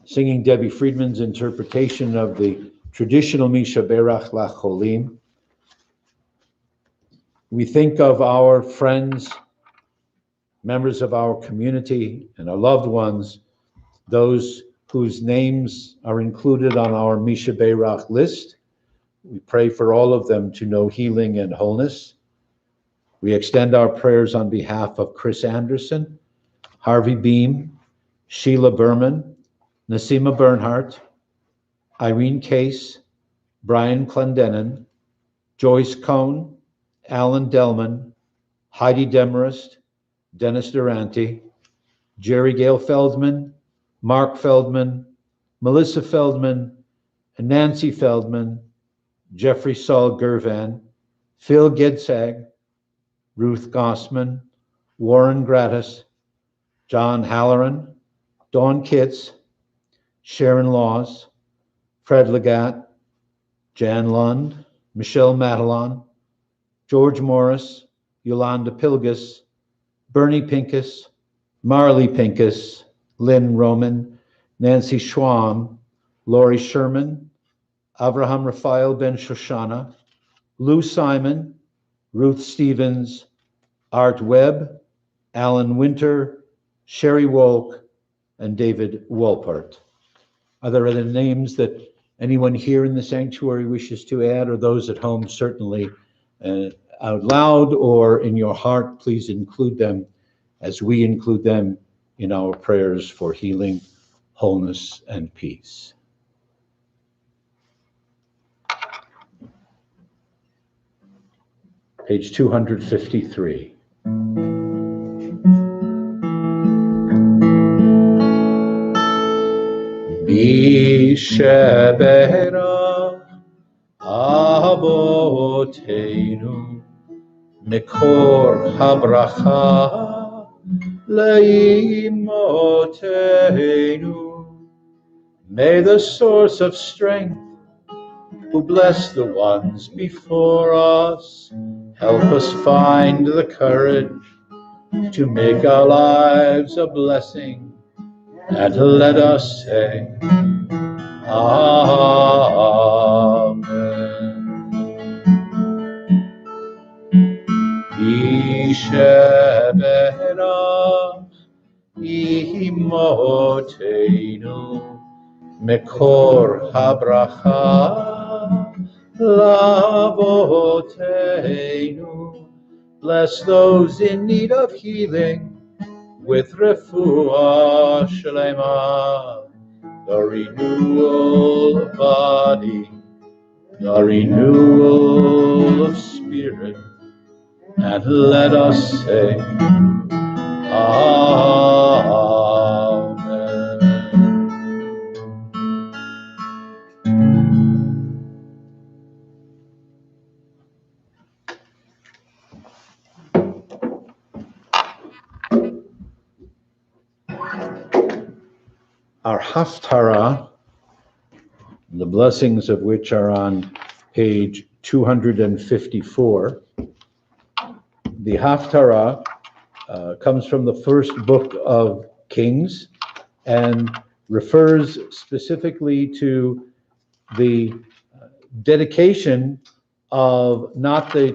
singing Debbie Friedman's interpretation of the traditional Misha Berach Lacholim, we think of our friends, members of our community, and our loved ones, those whose names are included on our Misha Beirach list. We pray for all of them to know healing and wholeness. We extend our prayers on behalf of Chris Anderson, Harvey Beam, Sheila Berman, Nasima Bernhardt, Irene Case, Brian Clendenin, Joyce Cohn, Alan Delman, Heidi Demarest, Dennis Durante, Jerry Gale Feldman, Mark Feldman, Melissa Feldman, and Nancy Feldman, Jeffrey Saul Gervan, Phil Gedsag, Ruth Gossman, Warren Gratis, John Halloran, Dawn Kitts, Sharon Laws, Fred Legat, Jan Lund, Michelle Matalon, George Morris, Yolanda Pilgus, Bernie Pincus, Marley Pincus, Lynn Roman, Nancy Schwam, Lori Sherman, Avraham Raphael Ben Shoshana, Lou Simon, Ruth Stevens, Art Webb, Alan Winter, Sherry Wolk, and David Wolpert. Are there other names that anyone here in the sanctuary wishes to add, or those at home certainly out loud or in your heart? Please include them as we include them in our prayers for healing, wholeness, and peace. Page 253. Misheberach Avotenu Mekor Habracha leimotenu. May the source of strength, who bless the ones before us, help us find the courage to make our lives a blessing, and let us say, Amen. Isheberach imotenu mekor habracha lavotenu. Bless those in need of healing with refuah shlema, the renewal of body, the renewal of spirit, and let us say, Amen. Our Haftarah, the blessings of which are on page 254. The Haftarah comes from the first book of Kings and refers specifically to the dedication of not the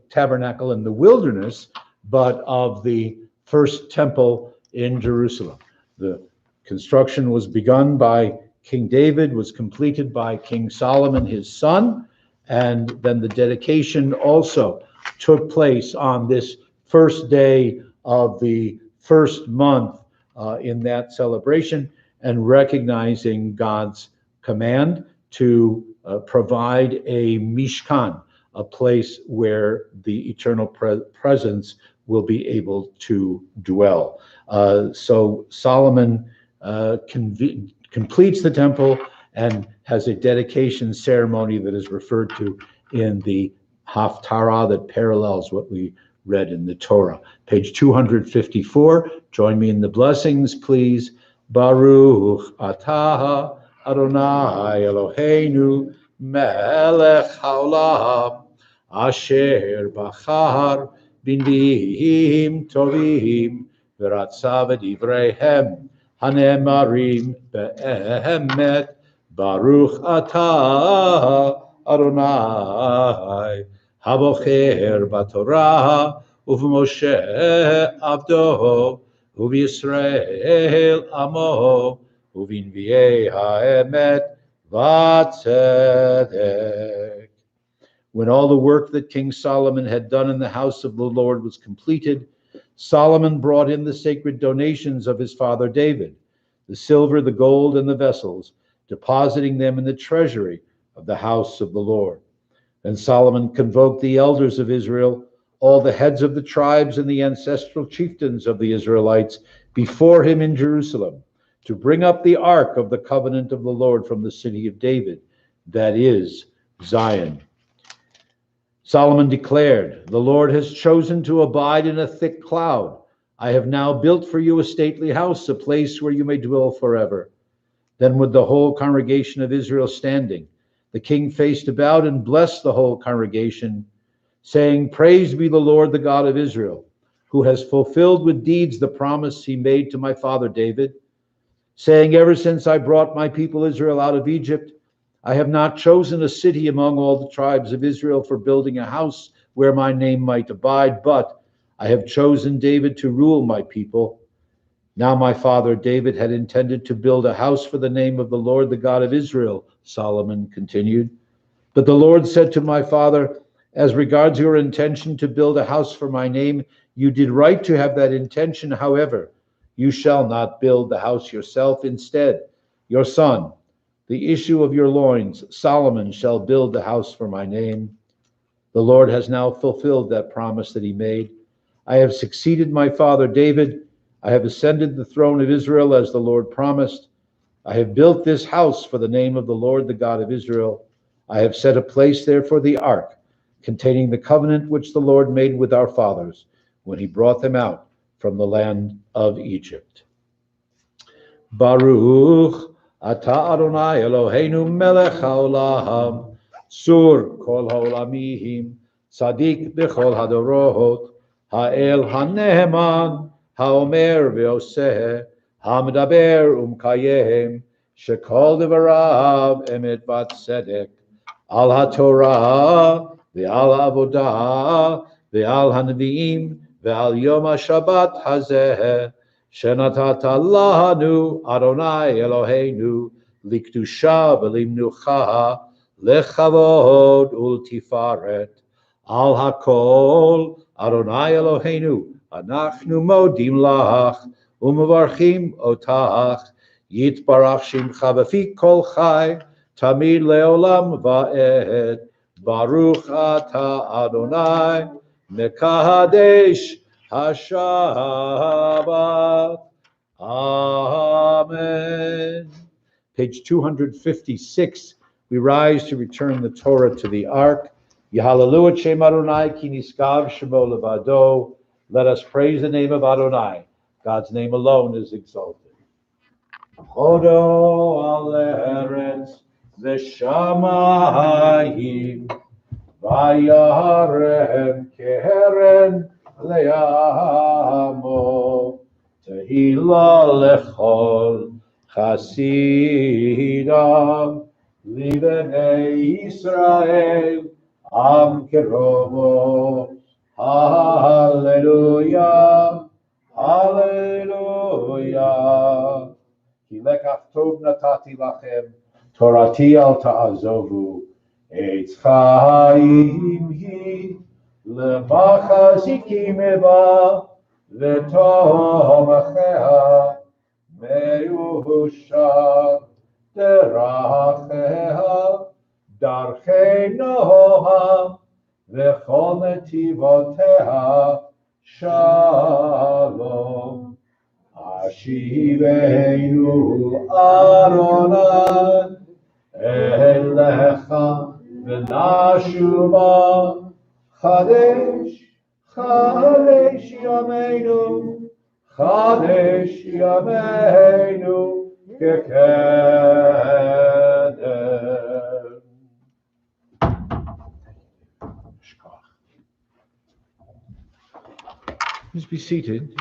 tabernacle in the wilderness, but of the first temple in Jerusalem. The construction was begun by King David, was completed by King Solomon, his son, and then the dedication also took place on this first day of the first month in that celebration, and recognizing God's command to provide a Mishkan, a place where the eternal presence will be able to dwell. So Solomon completes the temple and has a dedication ceremony that is referred to in the Haftarah that parallels what we read in the Torah. Page 254, join me in the blessings, please. Baruch atah Adonai Eloheinu melech haolam asher bachar binim tovim v'ratza v'divreihem hanemarim be'emet. Baruch atah Adonai habocher b'Torah uv'Moshe avdo uv'Yisrael amo uv'inviei ha'emet v'tzedek. When all the work that King Solomon had done in the house of the Lord was completed, Solomon brought in the sacred donations of his father David, the silver, the gold, and the vessels, depositing them in the treasury of the house of the Lord. Then Solomon convoked the elders of Israel, all the heads of the tribes and the ancestral chieftains of the Israelites, before him in Jerusalem, to bring up the ark of the covenant of the Lord from the city of David, that is Zion. Solomon declared, "The Lord has chosen to abide in a thick cloud. I have now built for you a stately house, a place where you may dwell forever." Then with the whole congregation of Israel standing, the king faced about and blessed the whole congregation, saying, "Praised be the Lord, the God of Israel, who has fulfilled with deeds the promise he made to my father David, saying, ever since I brought my people Israel out of Egypt, I have not chosen a city among all the tribes of Israel for building a house where my name might abide, but I have chosen David to rule my people. Now my father David had intended to build a house for the name of the Lord, the God of Israel," Solomon continued. "But the Lord said to my father, as regards your intention to build a house for my name, you did right to have that intention. However, you shall not build the house yourself. Instead, your son, the issue of your loins, Solomon, shall build the house for my name. The Lord has now fulfilled that promise that he made. I have succeeded my father David. I have ascended the throne of Israel as the Lord promised. I have built this house for the name of the Lord, the God of Israel. I have set a place there for the ark, containing the covenant which the Lord made with our fathers when he brought them out from the land of Egypt. Baruch Ata Adonai Eloheinu melech haolam, sur kol haolamim, Tzadik b'chol hadorot, ha'el haneheman, ha'omer v'oseh, ha'medaber umkayem, shekol devarav emet v'tzedek, al haTorah ve'al avodah ve'al hanviim ve'al yom haShabbat hazeh, shenatata lanu Adonai Eloheinu likdusha v'limnucha lechavod ultifaret. Al hakol Adonai Eloheinu anachnu modim lach umevarchim otach yitbarach shimcha b'fi kol chai tamid leolam va'ed baruch ata Adonai mekadesh hashabat. Amen. Page 256, we rise to return the Torah to the Ark. Yahalelu et Shem Adonai ki niskav shemo levado. Let us praise the name of Adonai. God's name alone is exalted. Chodo al eretz v'shamayim vayarem keren le'amo tehila lechol chasidam libnei Yisrael Am kerovo, hallelujah, hallelujah. Ki lekach tov natati lachem, torati al ta'azovu, eitz chaim hi, lemachazikim eva, v'tomachea, meyushar, derachea, Darchei Noha v'chol netivoteha shalom. Ashiveinu Adonai elecha v'nashuva chadesh chadesh yameinu chadesh yameinu kekedem. Please be seated.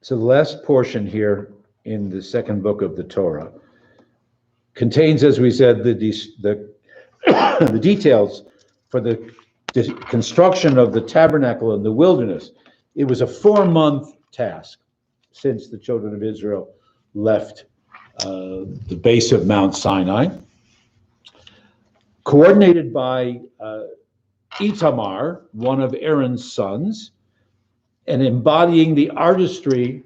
So the last portion here in the second book of the Torah contains, as we said, the details for the construction of the tabernacle in the wilderness. It was a 4-month task since the children of Israel left the base of Mount Sinai, coordinated by Itamar, one of Aaron's sons, and embodying the artistry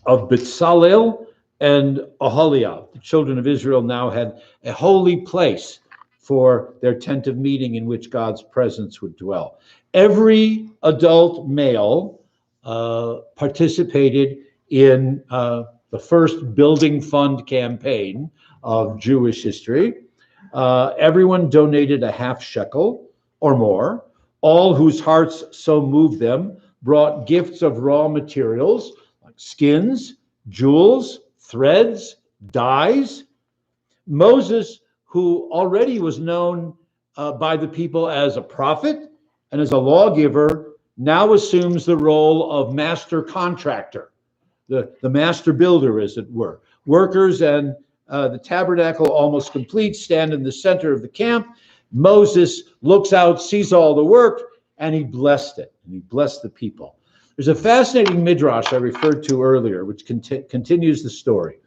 of Bezalel and Aholiab. The children of Israel now had a holy place for their tent of meeting in which God's presence would dwell. Every adult male participated in the first building fund campaign of Jewish history. Everyone donated a half shekel or more. All whose hearts so moved them brought gifts of raw materials like skins, jewels, threads, dyes. Moses, who already was known by the people as a prophet and as a lawgiver, now assumes the role of master contractor, the master builder, as it were. Workers and the tabernacle, almost complete, stand in the center of the camp. Moses looks out, sees all the work, and he blessed it, and he blessed the people. There's a fascinating midrash I referred to earlier, which continues the story.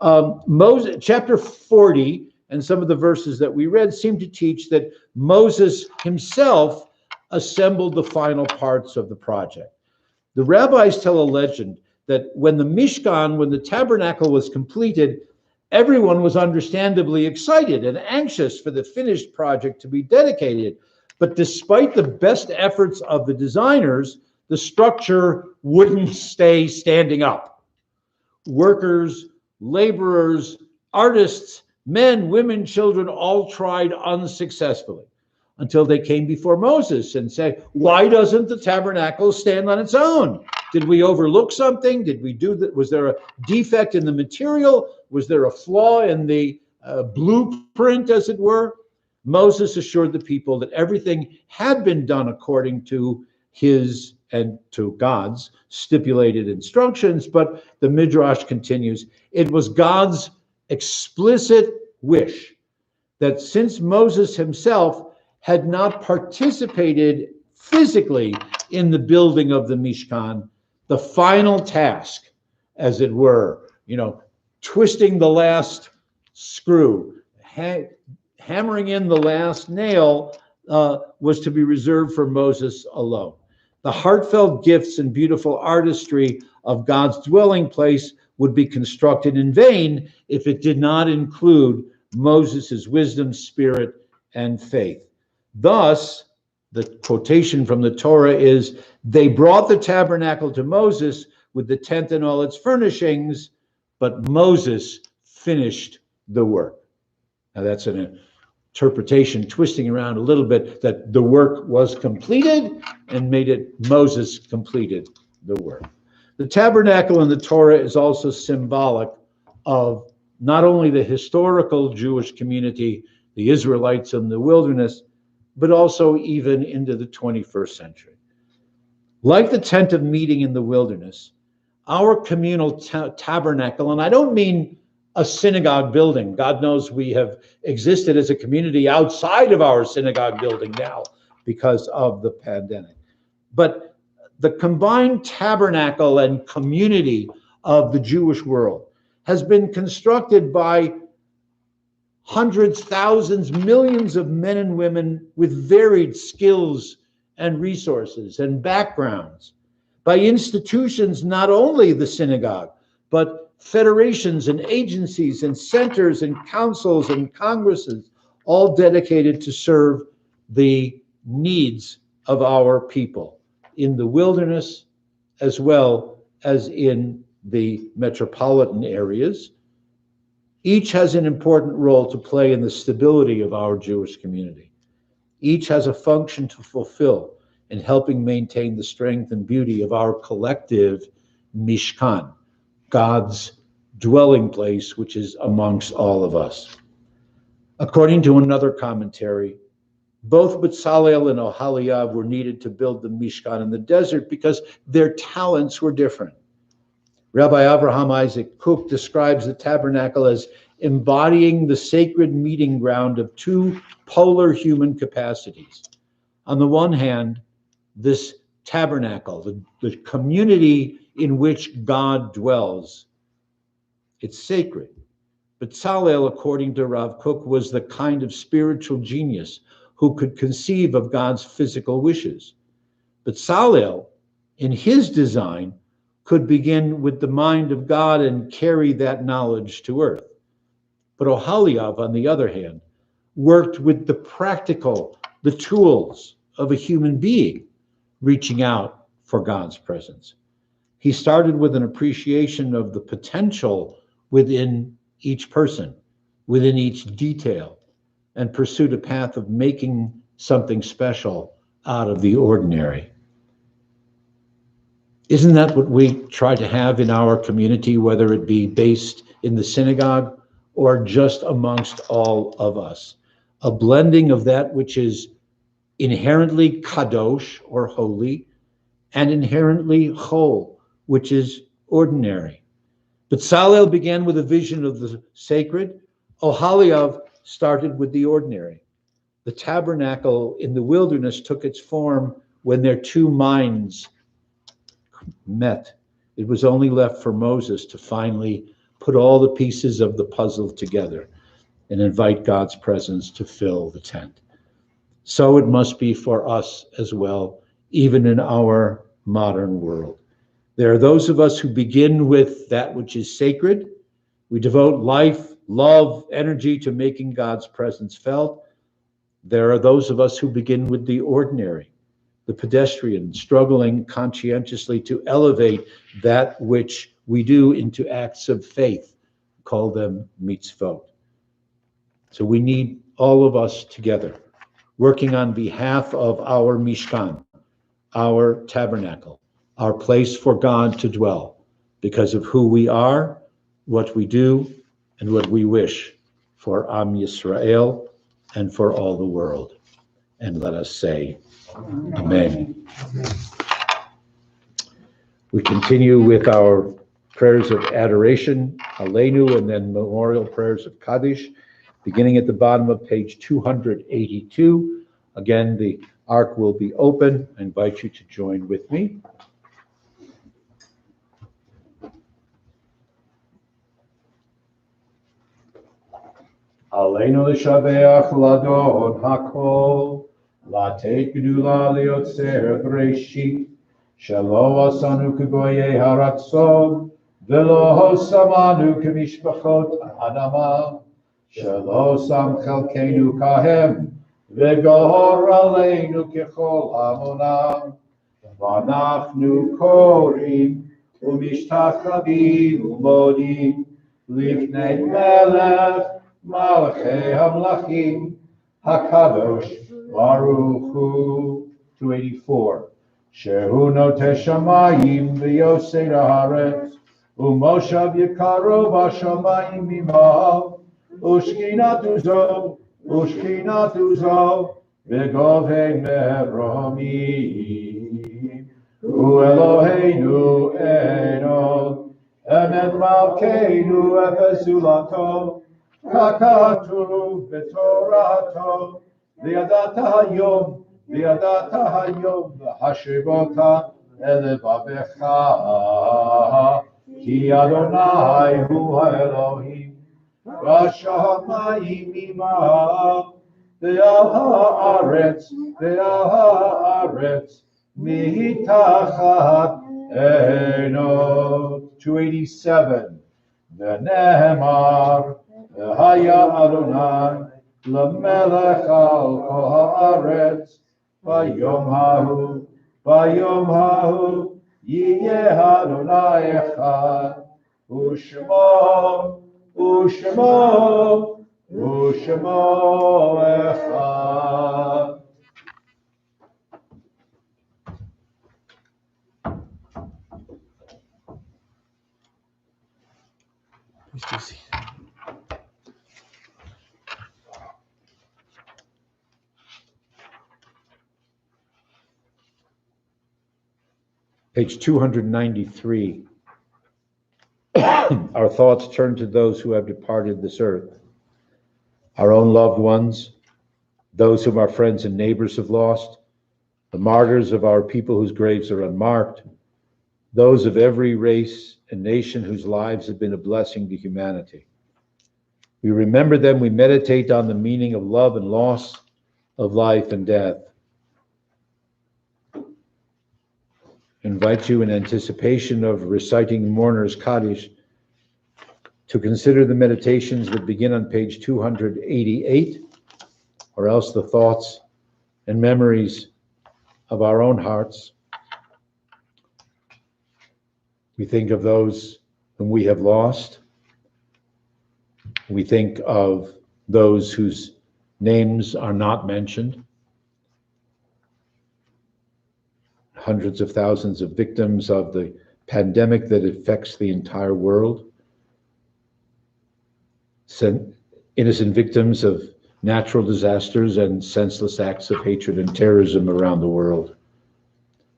Moses, chapter 40, and some of the verses that we read seem to teach that Moses himself assembled the final parts of the project. The rabbis tell a legend that when the tabernacle was completed, everyone was understandably excited and anxious for the finished project to be dedicated. But despite the best efforts of the designers, the structure wouldn't stay standing up. Workers, laborers, artists, men, women, children, all tried unsuccessfully until they came before Moses and said, why doesn't the tabernacle stand on its own? Did we overlook something? Did we do that? Was there a defect in the material? Was there a flaw in the blueprint, as it were? Moses assured the people that everything had been done according to his and to God's stipulated instructions, but the Midrash continues, it was God's explicit wish that since Moses himself had not participated physically in the building of the Mishkan, the final task, as it were, twisting the last screw, hammering in the last nail, was to be reserved for Moses alone. The heartfelt gifts and beautiful artistry of God's dwelling place would be constructed in vain if it did not include Moses' wisdom, spirit, and faith. Thus, the quotation from the Torah is, they brought the tabernacle to Moses with the tent and all its furnishings, but Moses finished the work. Now that's an interpretation twisting around a little bit, that the work was completed and made it Moses completed the work. The tabernacle in the Torah is also symbolic of not only the historical Jewish community, the Israelites in the wilderness, but also even into the 21st century. Like the tent of meeting in the wilderness, our communal tabernacle, and I don't mean a synagogue building. God knows we have existed as a community outside of our synagogue building now because of the pandemic. But the combined tabernacle and community of the Jewish world has been constructed by hundreds, thousands, millions of men and women with varied skills and resources and backgrounds, by institutions, not only the synagogue, but federations and agencies and centers and councils and congresses, all dedicated to serve the needs of our people in the wilderness as well as in the metropolitan areas. Each has an important role to play in the stability of our Jewish community. Each has a function to fulfill in helping maintain the strength and beauty of our collective Mishkan, God's dwelling place, which is amongst all of us. According to another commentary, both Bezalel and Oholiav were needed to build the Mishkan in the desert because their talents were different. Rabbi Abraham Isaac Kook describes the tabernacle as embodying the sacred meeting ground of two polar human capacities. On the one hand, this tabernacle, the community in which God dwells, it's sacred. Bezalel, according to Rav Kook, was the kind of spiritual genius who could conceive of God's physical wishes. Bezalel, in his design, could begin with the mind of God and carry that knowledge to earth. But Oholiav, on the other hand, worked with the practical, the tools of a human being, reaching out for God's presence. He started with an appreciation of the potential within each person, within each detail, and pursued a path of making something special out of the ordinary. Isn't that what we try to have in our community, whether it be based in the synagogue or just amongst all of us? A blending of that which is inherently kadosh or holy and inherently chol, which is ordinary. Bezalel began with a vision of the sacred. Oholiav started with the ordinary. The tabernacle in the wilderness took its form when their two minds met. It was only left for Moses to finally put all the pieces of the puzzle together and invite God's presence to fill the tent. So it must be for us as well, even in our modern world. There are those of us who begin with that which is sacred. We devote life, love, energy to making God's presence felt. There are those of us who begin with the ordinary, the pedestrian, struggling conscientiously to elevate that which we do into acts of faith. Call them mitzvot. So we need all of us together, working on behalf of our Mishkan, our tabernacle, our place for God to dwell, because of who we are, what we do, and what we wish for Am Yisrael and for all the world. And let us say, Amen. We continue with our prayers of adoration, Aleinu, and then memorial prayers of Kaddish, beginning at the bottom of page 282. Again, the ark will be open. I invite you to join with me. Aleinu l'shabeach l'adon hakol, לתת גדולה ליוצר בראשית, שלא עשנו כגויי הרצון, ולא שמנו כמשפחות האדמה, שלא שם חלקנו כהם, וגור עלינו ככל המונם. ואנחנו קוראים ומשתחווים ומודים לפני מלך מלכי המלכים, הקדוש ברוך הוא. 284. שהוא נוטה שמיים ויוסד הארץ, ומושב יקרו בשמיים ממעל, ושכינתו זו בגובה מרומים. הוא אלוהינו אין עוד, אמת מלכנו ופסולתו, ככתוב בתורתו, וידעת היום והשבותה אל לבבך, כי אדוני הוא האלוהים בשמיים ממעל, ועל הארץ מתחת עינו. 287. ונאמר והיה אדוני למלך על כל הארץ, ביום ההוא יהיה אדוני אחד, ושמו אחד. Page 293. Our thoughts turn to those who have departed this earth, our own loved ones, those whom our friends and neighbors have lost, the martyrs of our people whose graves are unmarked, those of every race and nation whose lives have been a blessing to humanity. We remember them, we meditate on the meaning of love and loss, of life and death. Invite you in anticipation of reciting Mourner's Kaddish to consider the meditations that begin on page 288, or else the thoughts and memories of our own hearts. We think of those whom we have lost. We think of those whose names are not mentioned. Hundreds of thousands of victims of the pandemic that affects the entire world. Innocent victims of natural disasters and senseless acts of hatred and terrorism around the world.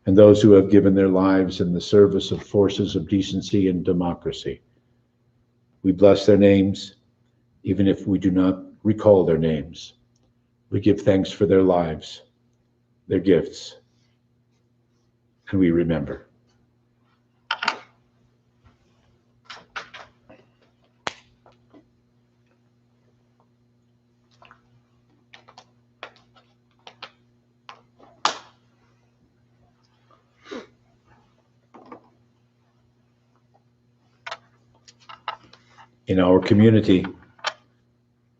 And those who have given their lives in the service of forces of decency and democracy. We bless their names, even if we do not recall their names. We give thanks for their lives, their gifts, and we remember. In our community,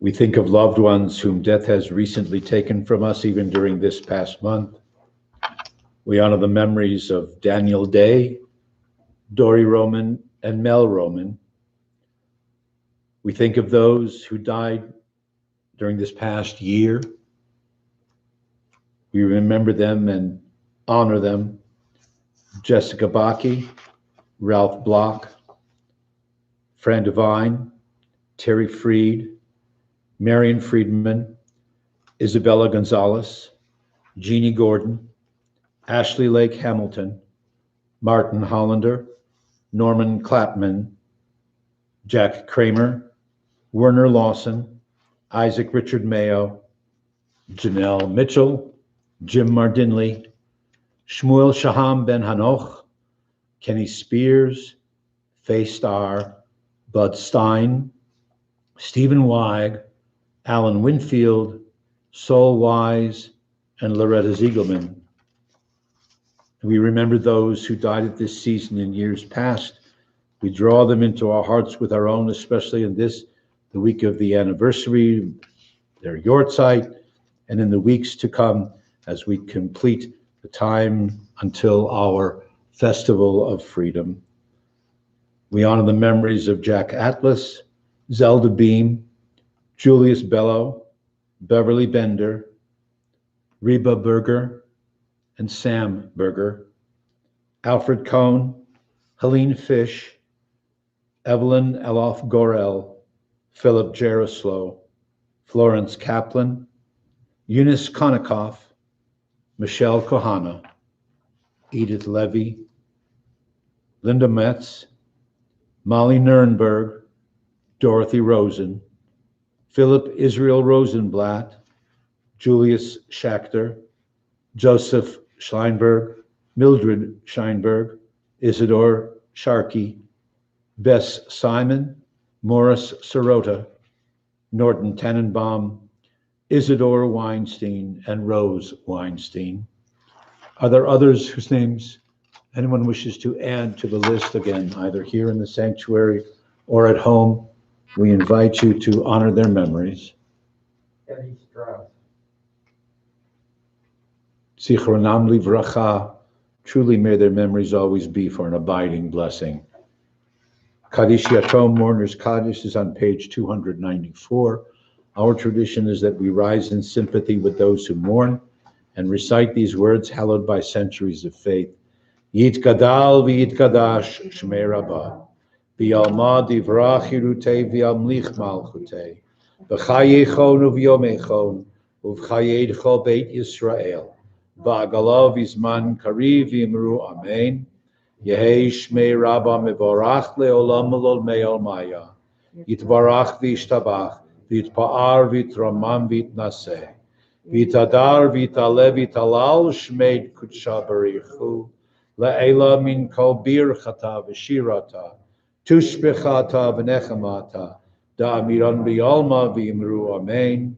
We think of loved ones whom death has recently taken from us, even during this past month. We honor the memories of Daniel Day, Dory Roman, and Mel Roman. We think of those who died during this past year. We remember them and honor them. Jessica Bakke, Ralph Block, Fran Devine, Terry Freed, Marion Friedman, Isabella Gonzalez, Jeannie Gordon, Ashley Lake Hamilton, Martin Hollander, Norman Clapman, Jack Kramer, Werner Lawson, Isaac Richard Mayo, Janelle Mitchell, Jim Mardinley, Shmuel Shaham Ben Hanoch, Kenny Spears, Faye Starr, Bud Stein, Stephen Weig, Alan Winfield, Sol Wise, and Loretta Ziegelman. We remember those who died at this season in years past. We draw them into our hearts with our own, especially in this, the week of the anniversary, their Yortzeit, and in the weeks to come as we complete the time until our Festival of Freedom. We honor the memories of Jack Atlas, Zelda Beam, Julius Bellow, Beverly Bender, Reba Berger, and Sam Berger, Alfred Cohn, Helene Fish, Evelyn Elof Gorel, Philip Jaroslaw, Florence Kaplan, Eunice Konikoff, Michelle Kohana, Edith Levy, Linda Metz, Molly Nurnberg, Dorothy Rosen, Philip Israel Rosenblatt, Julius Schachter, Joseph Scheinberg, Mildred Scheinberg, Isidore Sharkey, Bess Simon, Morris Sirota, Norton Tannenbaum, Isidore Weinstein, and Rose Weinstein. Are there others whose names anyone wishes to add to the list? Again, either here in the sanctuary or at home, we invite you to honor their memories. Eddie Strauss. Zichronam livracha. Truly may their memories always be for an abiding blessing. Kaddish Yatom, Mourner's Kaddish, is on page 294. Our tradition is that we rise in sympathy with those who mourn and recite these words hallowed by centuries of faith. Yitgadal v'yitgadash Shmei Rabbah, v'yalma divrach hirutei v'yamlich malchutei, v'chayechon uv'yomechon, uv'chayedcho Beit Yisrael, v'agalav izman kariv v'imru amen. Yehei Shmei Rabbah mevorach leolam melol me'ol maya, yitbarach v'yishtabach, v'yitpa'ar v'yitramam v'yitnaseh, v'yitadar v'yitale v'yitalal Shmei kudsha barichu, La'ela min kol birchata v'shirata, tushbechata v'nechamata, da'amiran b'yalma v'imru amen.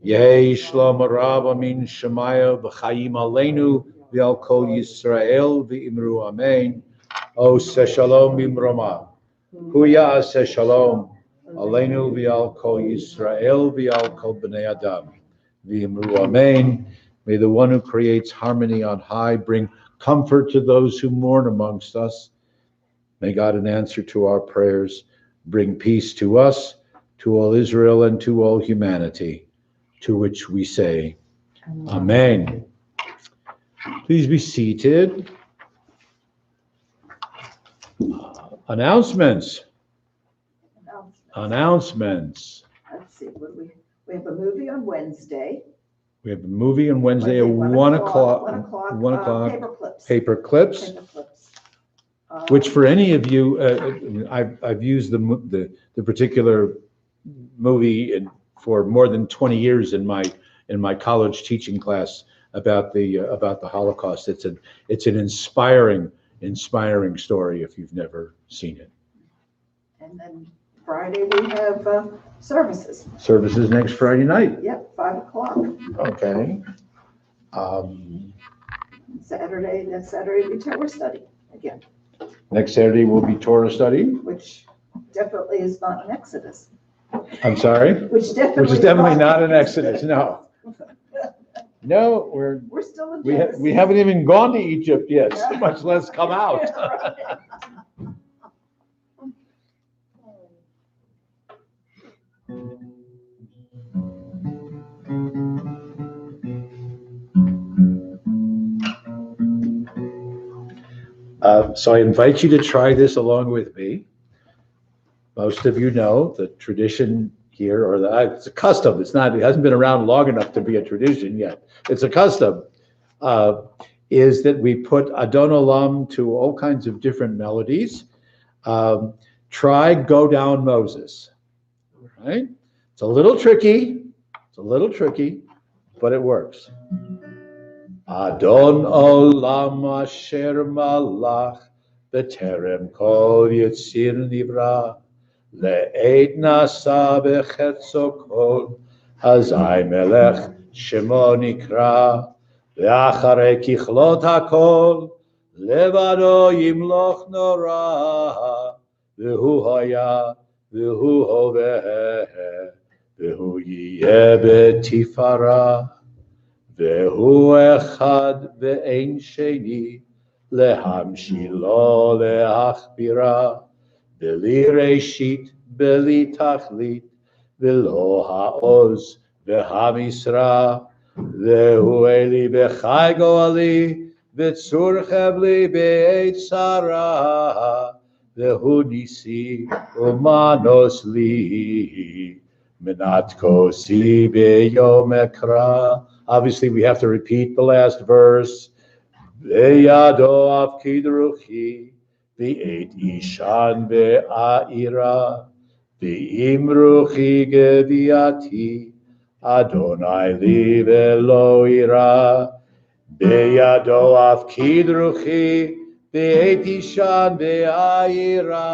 Yehi shlom rabba min shemaya v'chayim aleinu v'al kol Yisrael v'imru amen. O se shalom b'mroma, huya se shalom aleinu v'al kol Yisrael v'al kol b'nei adam v'imru amen. May the one who creates harmony on high bring comfort to those who mourn amongst us. May God, in answer to our prayers, bring peace to us, to all Israel, and to all humanity, to which we say, Amen. Please be seated. Announcements. Let's see, we have a movie on Wednesday. We have a movie on Wednesday at 1 o'clock. 1 o'clock. Paper clips. Which, for any of you, I've used the particular movie for more than 20 years in my college teaching class about the Holocaust. It's an inspiring story if you've never seen it. And then Friday we have services. Services next Friday night. Yep, 5 o'clock. Okay. Next Saturday will be Torah study again. Next Saturday will be Torah study. Which definitely is not an Exodus. I'm sorry? Which Which is definitely not an Exodus, no. No, We're still in we Genesis. haven't even gone to Egypt yet, much less come out. So I invite you to try this along with me. Most of you know the tradition here, or it's a custom. It hasn't been around long enough to be a tradition yet. It's a custom. Is that we put Adon Olam to all kinds of different melodies. Try Go Down Moses. Right? It's a little tricky. But it works. Adon Olam Asher Malach B'terem Kol Yitzir Nivra Le'ed Nasa B'chetzo Kol Hazai Melech Shemo Nikra Ve'acharei Kichlot HaKol Levado Yimloch Nora V'hu Hoya V'hu Hoveh V'hu Yiyeh B'tifara והוא אחד ואין שני להמשילו להכבירה בלי ראשית בלי תכלית ולא העוז והמשרה והוא אלי בחי גואלי וצור חבלי בעת צרה והוא ניסי ומנוס לי מנת כוסי ביום אקרא. Obviously, we have to repeat the last verse. Ve'yado avkid ruchi, ve'et ishan ve'a'ira, ve'im ruchi geviati, Adonai li ve'lo ira. Ve'yado avkid ruchi, ve'et ishan ve'a'ira,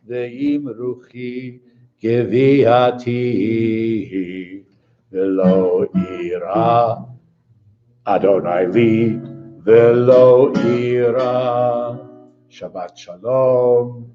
ve'im ruchi geviati. Velo ira, Adonai li, velo ira. Shabbat shalom,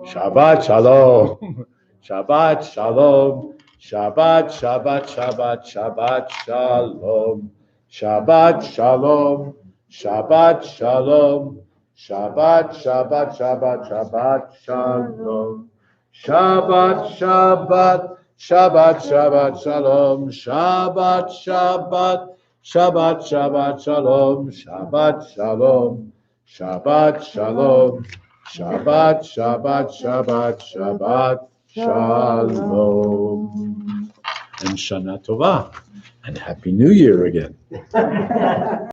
Shabbat shalom, Shabbat shalom, Shabbat, Shabbat, Shabbat, Shabbat shalom, Shabbat shalom, Shabbat shalom, Shabbat, Shabbat, Shabbat, Shabbat shalom, Shabbat, Shabbat. Shabbat, Shabbat, Shalom, Shabbat, Shabbat, Shabbat, Shabbat, Shalom, Shabbat, Shalom, Shabbat, Shalom, Shabbat, Shabbat, Shabbat, Shabbat, Shalom. And Shana Tova, and Happy New Year again.